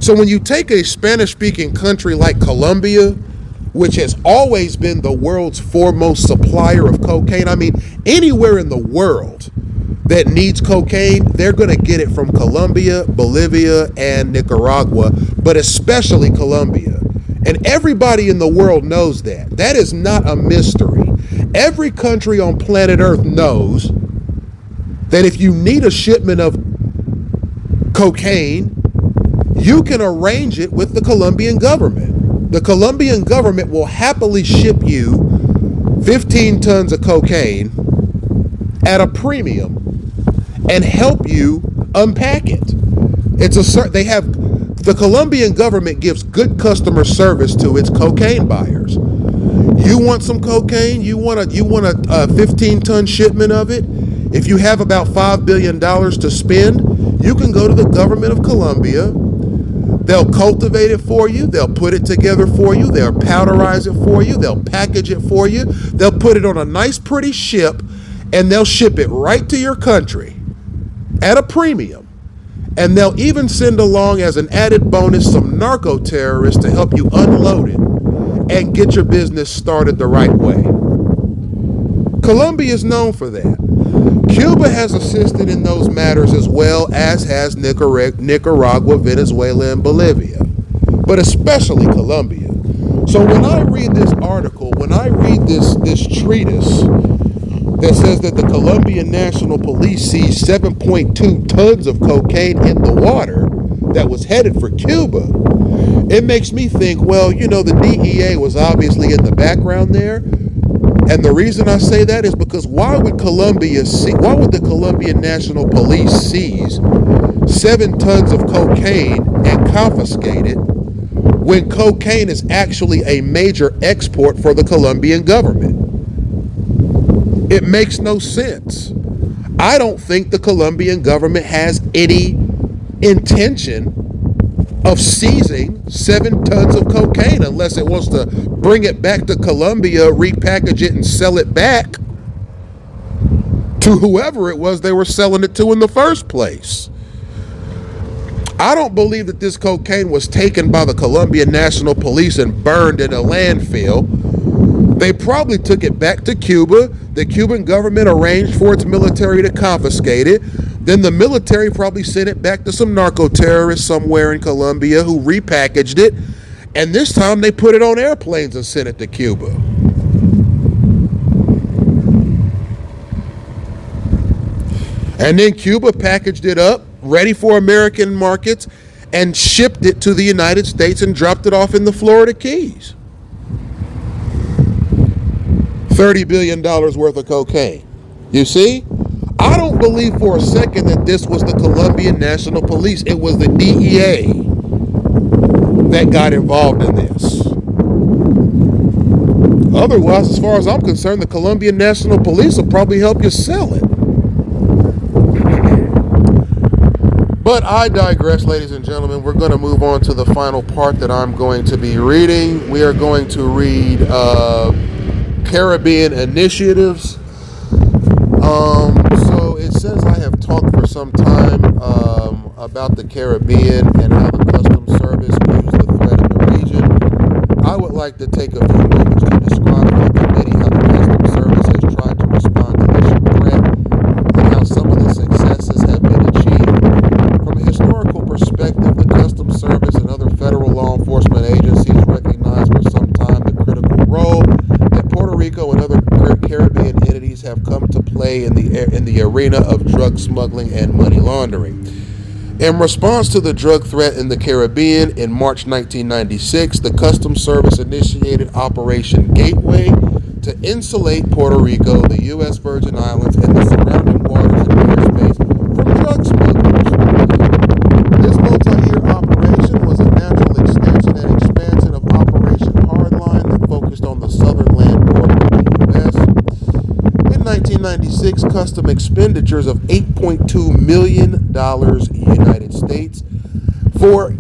K: So when you take a Spanish-speaking country like Colombia, which has always been the world's foremost supplier of cocaine, anywhere in the world that needs cocaine, they're going to get it from Colombia, Bolivia, and Nicaragua, but especially Colombia. And everybody in the world knows that. That is not a mystery. Every country on planet Earth knows that if you need a shipment of cocaine, you can arrange it with the Colombian government. The Colombian government will happily ship you 15 tons of cocaine at a premium and help you unpack it. The Colombian government gives good customer service to its cocaine buyers. You want some cocaine? You want a 15-ton shipment of it? If you have about $5 billion to spend, you can go to the government of Colombia. They'll cultivate it for you. They'll put it together for you. They'll powderize it for you. They'll package it for you. They'll put it on a nice, pretty ship, and they'll ship it right to your country at a premium. And they'll even send along as an added bonus some narco terrorists to help you unload it and get your business started the right way. Colombia is known for that. Cuba has assisted in those matters as well, as has Nicaragua, Venezuela, and Bolivia, but especially Colombia. So when I read this article, when I read this treatise that says that the Colombian National Police seized 7.2 tons of cocaine in the water that was headed for Cuba, it makes me think, well, the DEA was obviously in the background there. And the reason I say that is because why would the Colombian National Police seize 7 tons of cocaine and confiscate it when cocaine is actually a major export for the Colombian government? It makes no sense. I don't think the Colombian government has any intention of seizing 7 tons of cocaine unless it wants to bring it back to Colombia, repackage it, and sell it back to whoever it was they were selling it to in the first place. I don't believe that this cocaine was taken by the Colombian National Police and burned in a landfill. They probably took it back to Cuba. The Cuban government arranged for its military to confiscate it. Then the military probably sent it back to some narco terrorists somewhere in Colombia who repackaged it. And this time they put it on airplanes and sent it to Cuba. And then Cuba packaged it up, ready for American markets, and shipped it to the United States and dropped it off in the Florida Keys. $30 billion worth of cocaine. You see? I don't believe for a second that this was the Colombian National Police. It was the DEA that got involved in this. Otherwise, as far as I'm concerned, the Colombian National Police will probably help you sell it. But I digress, ladies and gentlemen. We're going to move on to the final part that I'm going to be reading. We are going to read Caribbean initiatives. So it says I have talked for some time about the Caribbean and how the Customs Service views the threat in the region. I would like to take a few moments to describe to the committee how the Customs Service has tried to respond to this threat and how some of the successes have been achieved. From a historical perspective, the Customs Service and other federal law enforcement agencies recognize for some time the critical role that Puerto Rico and other Caribbean entities have come to play in the arena of drug smuggling and money laundering. In response to the drug threat in the Caribbean, in March 1996, the Customs Service initiated Operation Gateway to insulate Puerto Rico, the U.S. Virgin Islands, and the surrounding waters and airspace from drug smugglers. This multi-year operation was a natural extension and expansion of Operation Hardline that focused on the southern land border of the U.S. In 1996, custom expenditures of $8.2 million United States for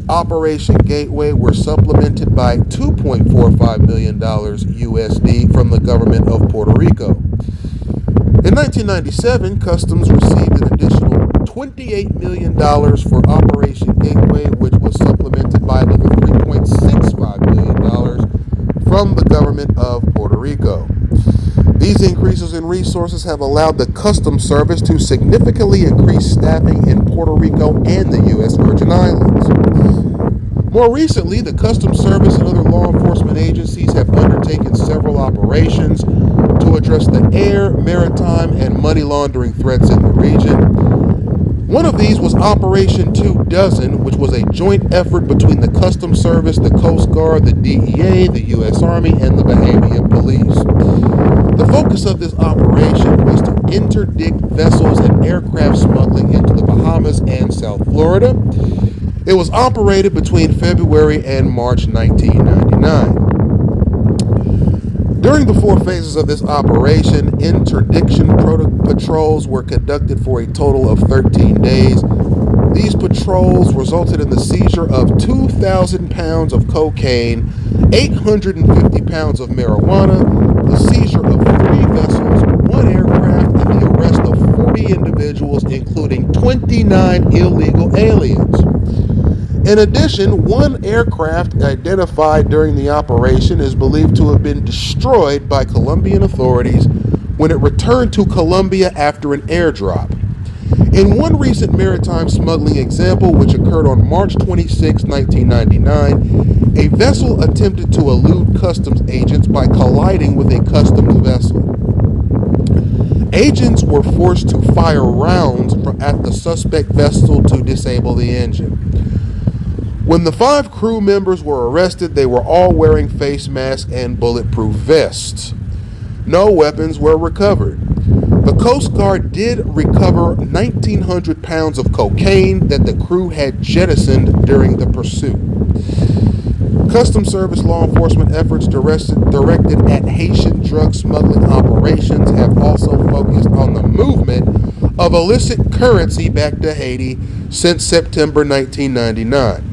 K: Operation Gateway were supplemented by $2.45 million USD from the government of Puerto Rico. In 1997, Customs received an additional $28 million for Operation Gateway, which was supplemented by another $3.65 million from the government of Puerto Rico. These increases in resources have allowed the Customs Service to significantly increase staffing in Puerto Rico and the U.S. Virgin Islands. More recently, the Customs Service and other law enforcement agencies have undertaken several operations to address the air, maritime, and money laundering threats in the region. One of these was Operation 2 Dozen, which was a joint effort between the Customs Service, the Coast Guard, the DEA, the U.S. Army, and the Bahamian Police. The focus of this operation was to interdict vessels and aircraft smuggling into the Bahamas and South Florida. It was operated between February and March 1999. During the 4 phases of this operation, interdiction patrols were conducted for a total of 13 days. These patrols resulted in the seizure of 2,000 pounds of cocaine, 850 pounds of marijuana, the seizure of 3 vessels, 1 aircraft, and the arrest of 40 individuals, including 29 illegal aliens. In addition, 1 aircraft identified during the operation is believed to have been destroyed by Colombian authorities when it returned to Colombia after an airdrop. In one recent maritime smuggling example, which occurred on March 26, 1999, a vessel attempted to elude customs agents by colliding with a customs vessel. Agents were forced to fire rounds at the suspect vessel to disable the engine. When the 5 crew members were arrested, they were all wearing face masks and bulletproof vests. No weapons were recovered. The Coast Guard did recover 1,900 pounds of cocaine that the crew had jettisoned during the pursuit. Customs Service law enforcement efforts directed at Haitian drug smuggling operations have also focused on the movement of illicit currency back to Haiti since September 1999.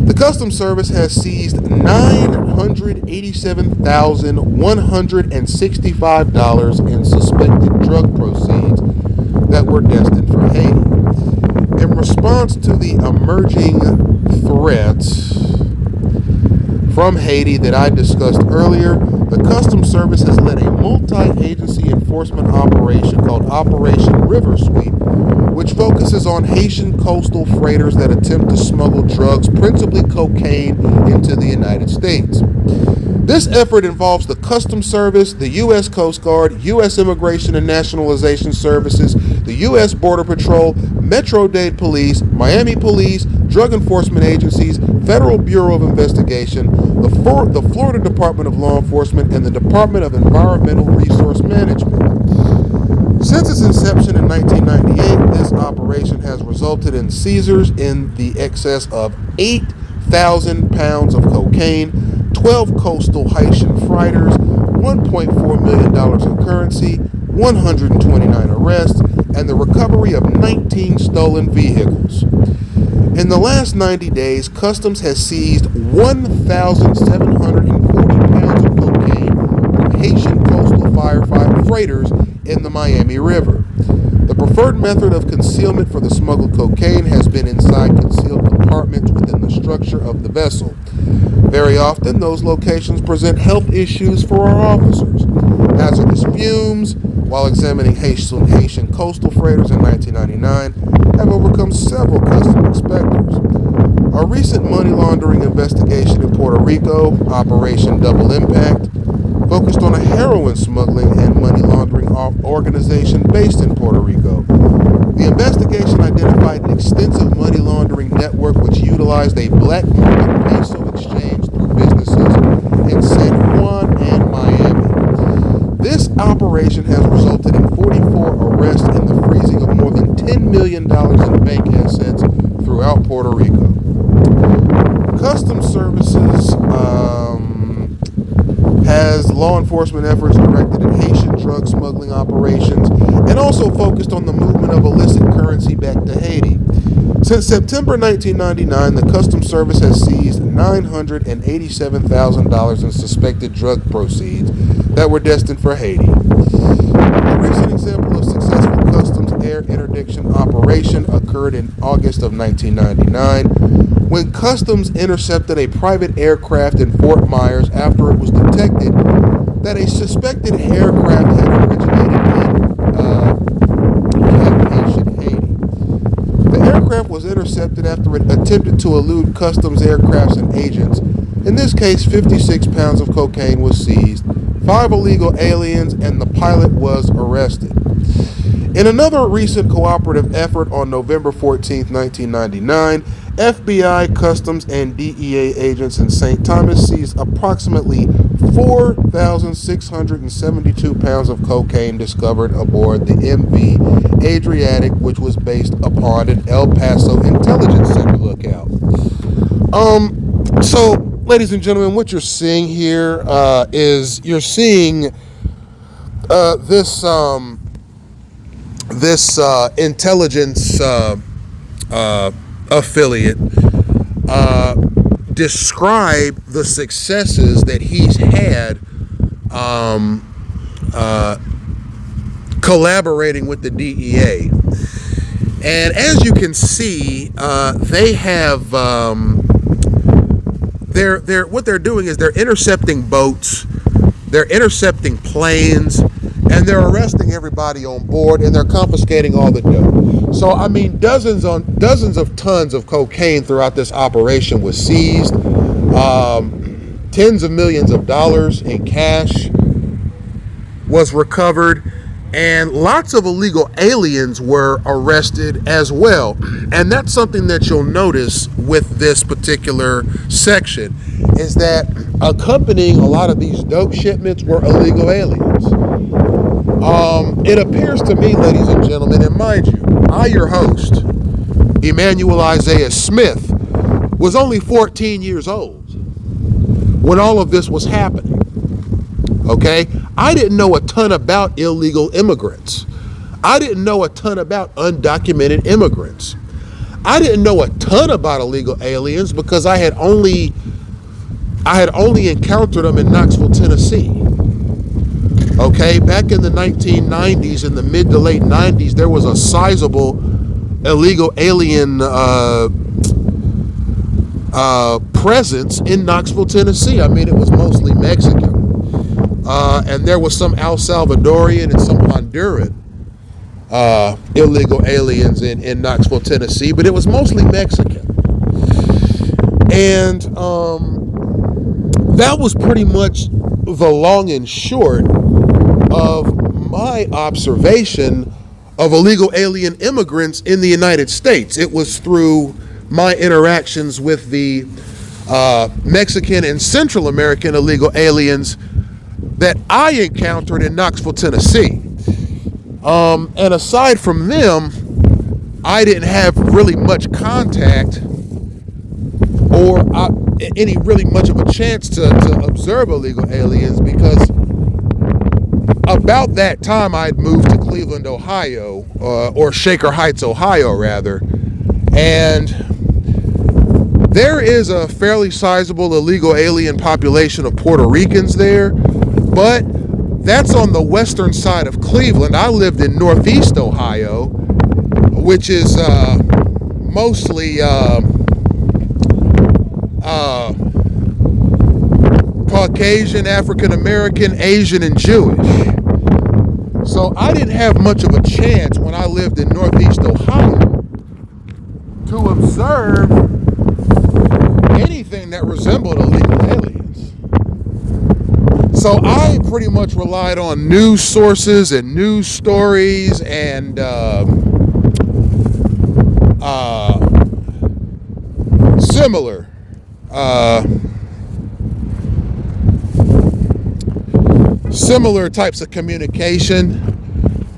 K: The Customs Service has seized $987,165 in suspected drug proceeds that were destined for Haiti. In response to the emerging threats from Haiti that I discussed earlier, the Customs Service has led a multi-agency enforcement operation called Operation River Sweep, which focuses on Haitian coastal freighters that attempt to smuggle drugs, principally cocaine, into the United States. This effort involves the Customs Service, the U.S. Coast Guard, U.S. Immigration and Nationalization Services, the U.S. Border Patrol, Metro-Dade Police, Miami Police, drug enforcement agencies, Federal Bureau of Investigation, the Florida Department of Law Enforcement, and the Department of Environmental Resource Management. Since its inception in 1998, this operation has resulted in seizures in the excess of 8,000 pounds of cocaine, 12 coastal Haitian freighters, $1.4 million in currency, 129 arrests, and the recovery of 19 stolen vehicles. In the last 90 days, Customs has seized 1,740 pounds of cocaine from Haitian coastal freighters in the Miami River. The preferred method of concealment for the smuggled cocaine has been inside concealed compartments within the structure of the vessel. Very often, those locations present health issues for our officers. Hazardous fumes, while examining Haitian coastal freighters in 1999, have overcome several customs inspectors. A recent money laundering investigation in Puerto Rico, Operation Double Impact, focused on a heroin smuggling and money laundering organization based in Puerto Rico. The investigation identified an extensive money laundering network which utilized a black market peso exchange through businesses in San Juan and Miami. This operation has resulted in 44 arrests and the freezing of more than $10 million in bank assets throughout Puerto Rico. Customs Services has law enforcement efforts directed at Haitian drug smuggling operations and also focused on the movement of illicit currency back to Haiti. Since September 1999, the Customs Service has seized $987,000 in suspected drug proceeds that were destined for Haiti. A recent example of successful customs air interdiction operation occurred in August of 1999 when Customs intercepted a private aircraft in Fort Myers after it was detected that a suspected aircraft had originated in Haiti. The aircraft was intercepted after it attempted to elude Customs aircrafts and agents. In this case, 56 pounds of cocaine was seized, 5 illegal aliens, and the pilot was arrested. In another recent cooperative effort on November 14, 1999, FBI, Customs, and DEA agents in St. Thomas seized approximately 4,672 pounds of cocaine discovered aboard the MV Adriatic, which was based upon an El Paso Intelligence Center lookout. So, ladies and gentlemen, what you're seeing here is you're seeing this intelligence affiliate describe the successes that he's had collaborating with the DEA. And as you can see, they have what they're doing is they're intercepting boats, they're intercepting planes, and they're arresting everybody on board, and they're confiscating all the dope. So, I mean, dozens of tons of cocaine throughout this operation was seized. Tens of millions of dollars in cash was recovered, and lots of illegal aliens were arrested as well. And that's something that you'll notice with this particular section, is that accompanying a lot of these dope shipments were illegal aliens. It appears to me, ladies and gentlemen, and mind you, I, your host, Emmanuel Isaiah Smith, was only 14 years old when all of this was happening. Okay? I didn't know a ton about illegal immigrants. I didn't know a ton about undocumented immigrants. I didn't know a ton about illegal aliens because I had only encountered them in Knoxville, Tennessee. Okay, back in the 1990s, in the mid to late 90s, there was a sizable illegal alien presence in Knoxville, Tennessee. I mean, it was mostly Mexican. And there was some El Salvadorian and some Honduran illegal aliens in Knoxville, Tennessee, but it was mostly Mexican. And that was pretty much the long and short of my observation of illegal alien immigrants in the United States. It was through my interactions with the Mexican and Central American illegal aliens that I encountered in Knoxville, Tennessee. And aside from them, I didn't have really much contact or any really much of a chance to observe illegal aliens, because about that time I had moved to Cleveland, Ohio, or Shaker Heights, Ohio, rather. And there is a fairly sizable illegal alien population of Puerto Ricans there, but that's on the western side of Cleveland. I lived in Northeast Ohio, which is mostly Caucasian, African American, Asian, and Jewish. So I didn't have much of a chance when I lived in Northeast Ohio to observe anything that resembled illegal aliens. So I pretty much relied on news sources and news stories and similar types of communication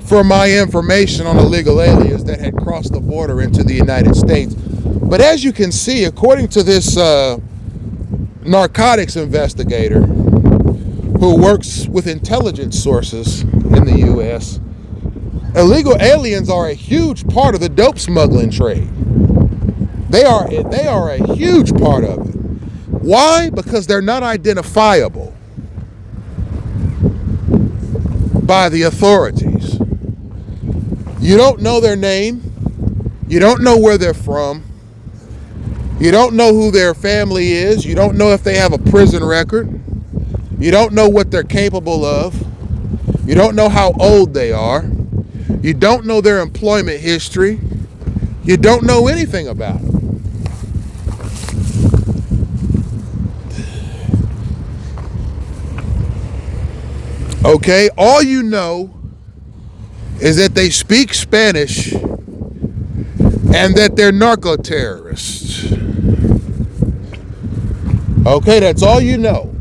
K: for my information on illegal aliens that had crossed the border into the United States. But as you can see, according to this narcotics investigator who works with intelligence sources in the U.S., illegal aliens are a huge part of the dope smuggling trade. They are a huge part of it. Why? Because they're not identifiable by the authorities. You don't know their name. You don't know where they're from. You don't know who their family is. You don't know if they have a prison record. You don't know what they're capable of. You don't know how old they are. You don't know their employment history. You don't know anything about them. Okay, all you know is that they speak Spanish and that they're narco-terrorists. Okay, that's all you know.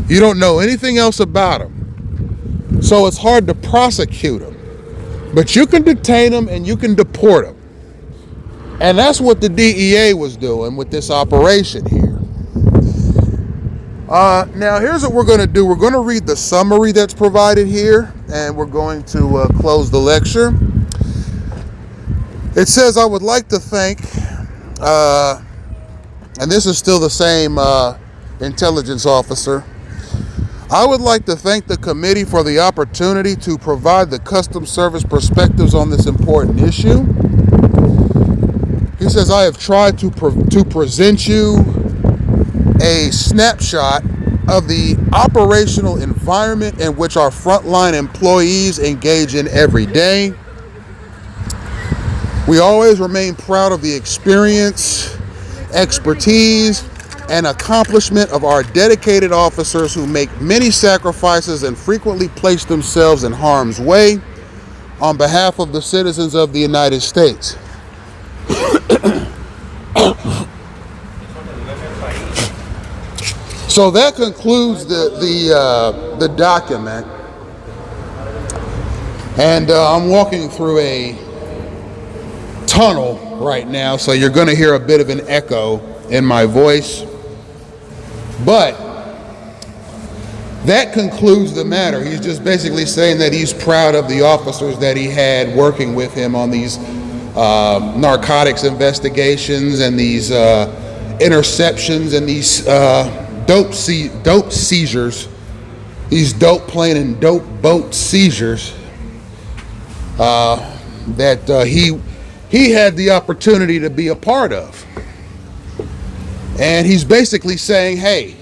K: You don't know anything else about them. So it's hard to prosecute them. But you can detain them and you can deport them. And that's what the DEA was doing with this operation here. Now here's what we're going to do. We're going to read the summary that's provided here, and we're going to close the lecture. It says, I would like to thank, and this is still the same intelligence officer, I would like to thank the committee for the opportunity to provide the Customs Service perspectives on this important issue. He says, I have tried to present you a snapshot of the operational environment in which our frontline employees engage in every day. We always remain proud of the experience, expertise, and accomplishment of our dedicated officers who make many sacrifices and frequently place themselves in harm's way on behalf of the citizens of the United States. So that concludes the document, and I'm walking through a tunnel right now, so you're going to hear a bit of an echo in my voice, but that concludes the matter. He's just basically saying that he's proud of the officers that he had working with him on these narcotics investigations and these interceptions and these dope seizures, these dope plane and dope boat seizures that he had the opportunity to be a part of. And he's basically saying, hey,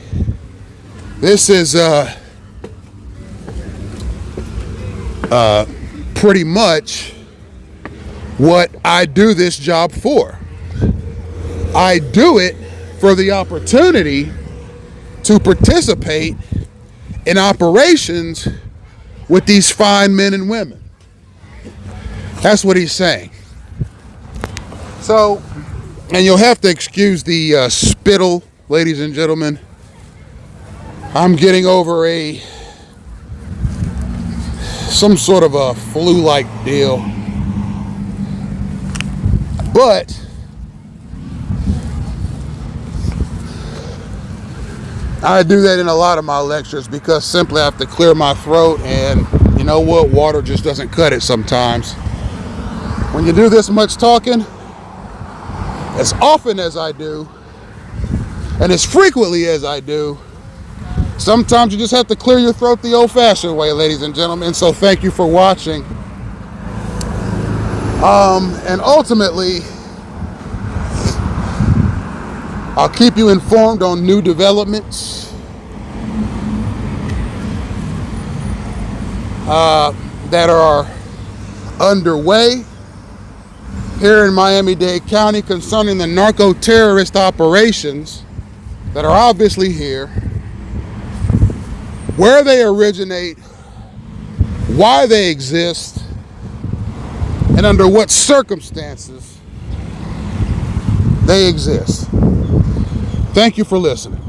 K: this is pretty much what I do this job for. I do it for the opportunity to participate in operations with these fine men and women. That's what he's saying. So, and you'll have to excuse the spittle, ladies and gentlemen. I'm getting over some sort of a flu-like deal. But I do that in a lot of my lectures because simply I have to clear my throat, and you know what? Water just doesn't cut it sometimes. When you do this much talking, as often as I do, and as frequently as I do, sometimes you just have to clear your throat the old-fashioned way, ladies and gentlemen. So thank you for watching. And ultimately, I'll keep you informed on new developments that are underway here in Miami-Dade County concerning the narco-terrorist operations that are obviously here, where they originate, why they exist, and under what circumstances they exist. Thank you for listening.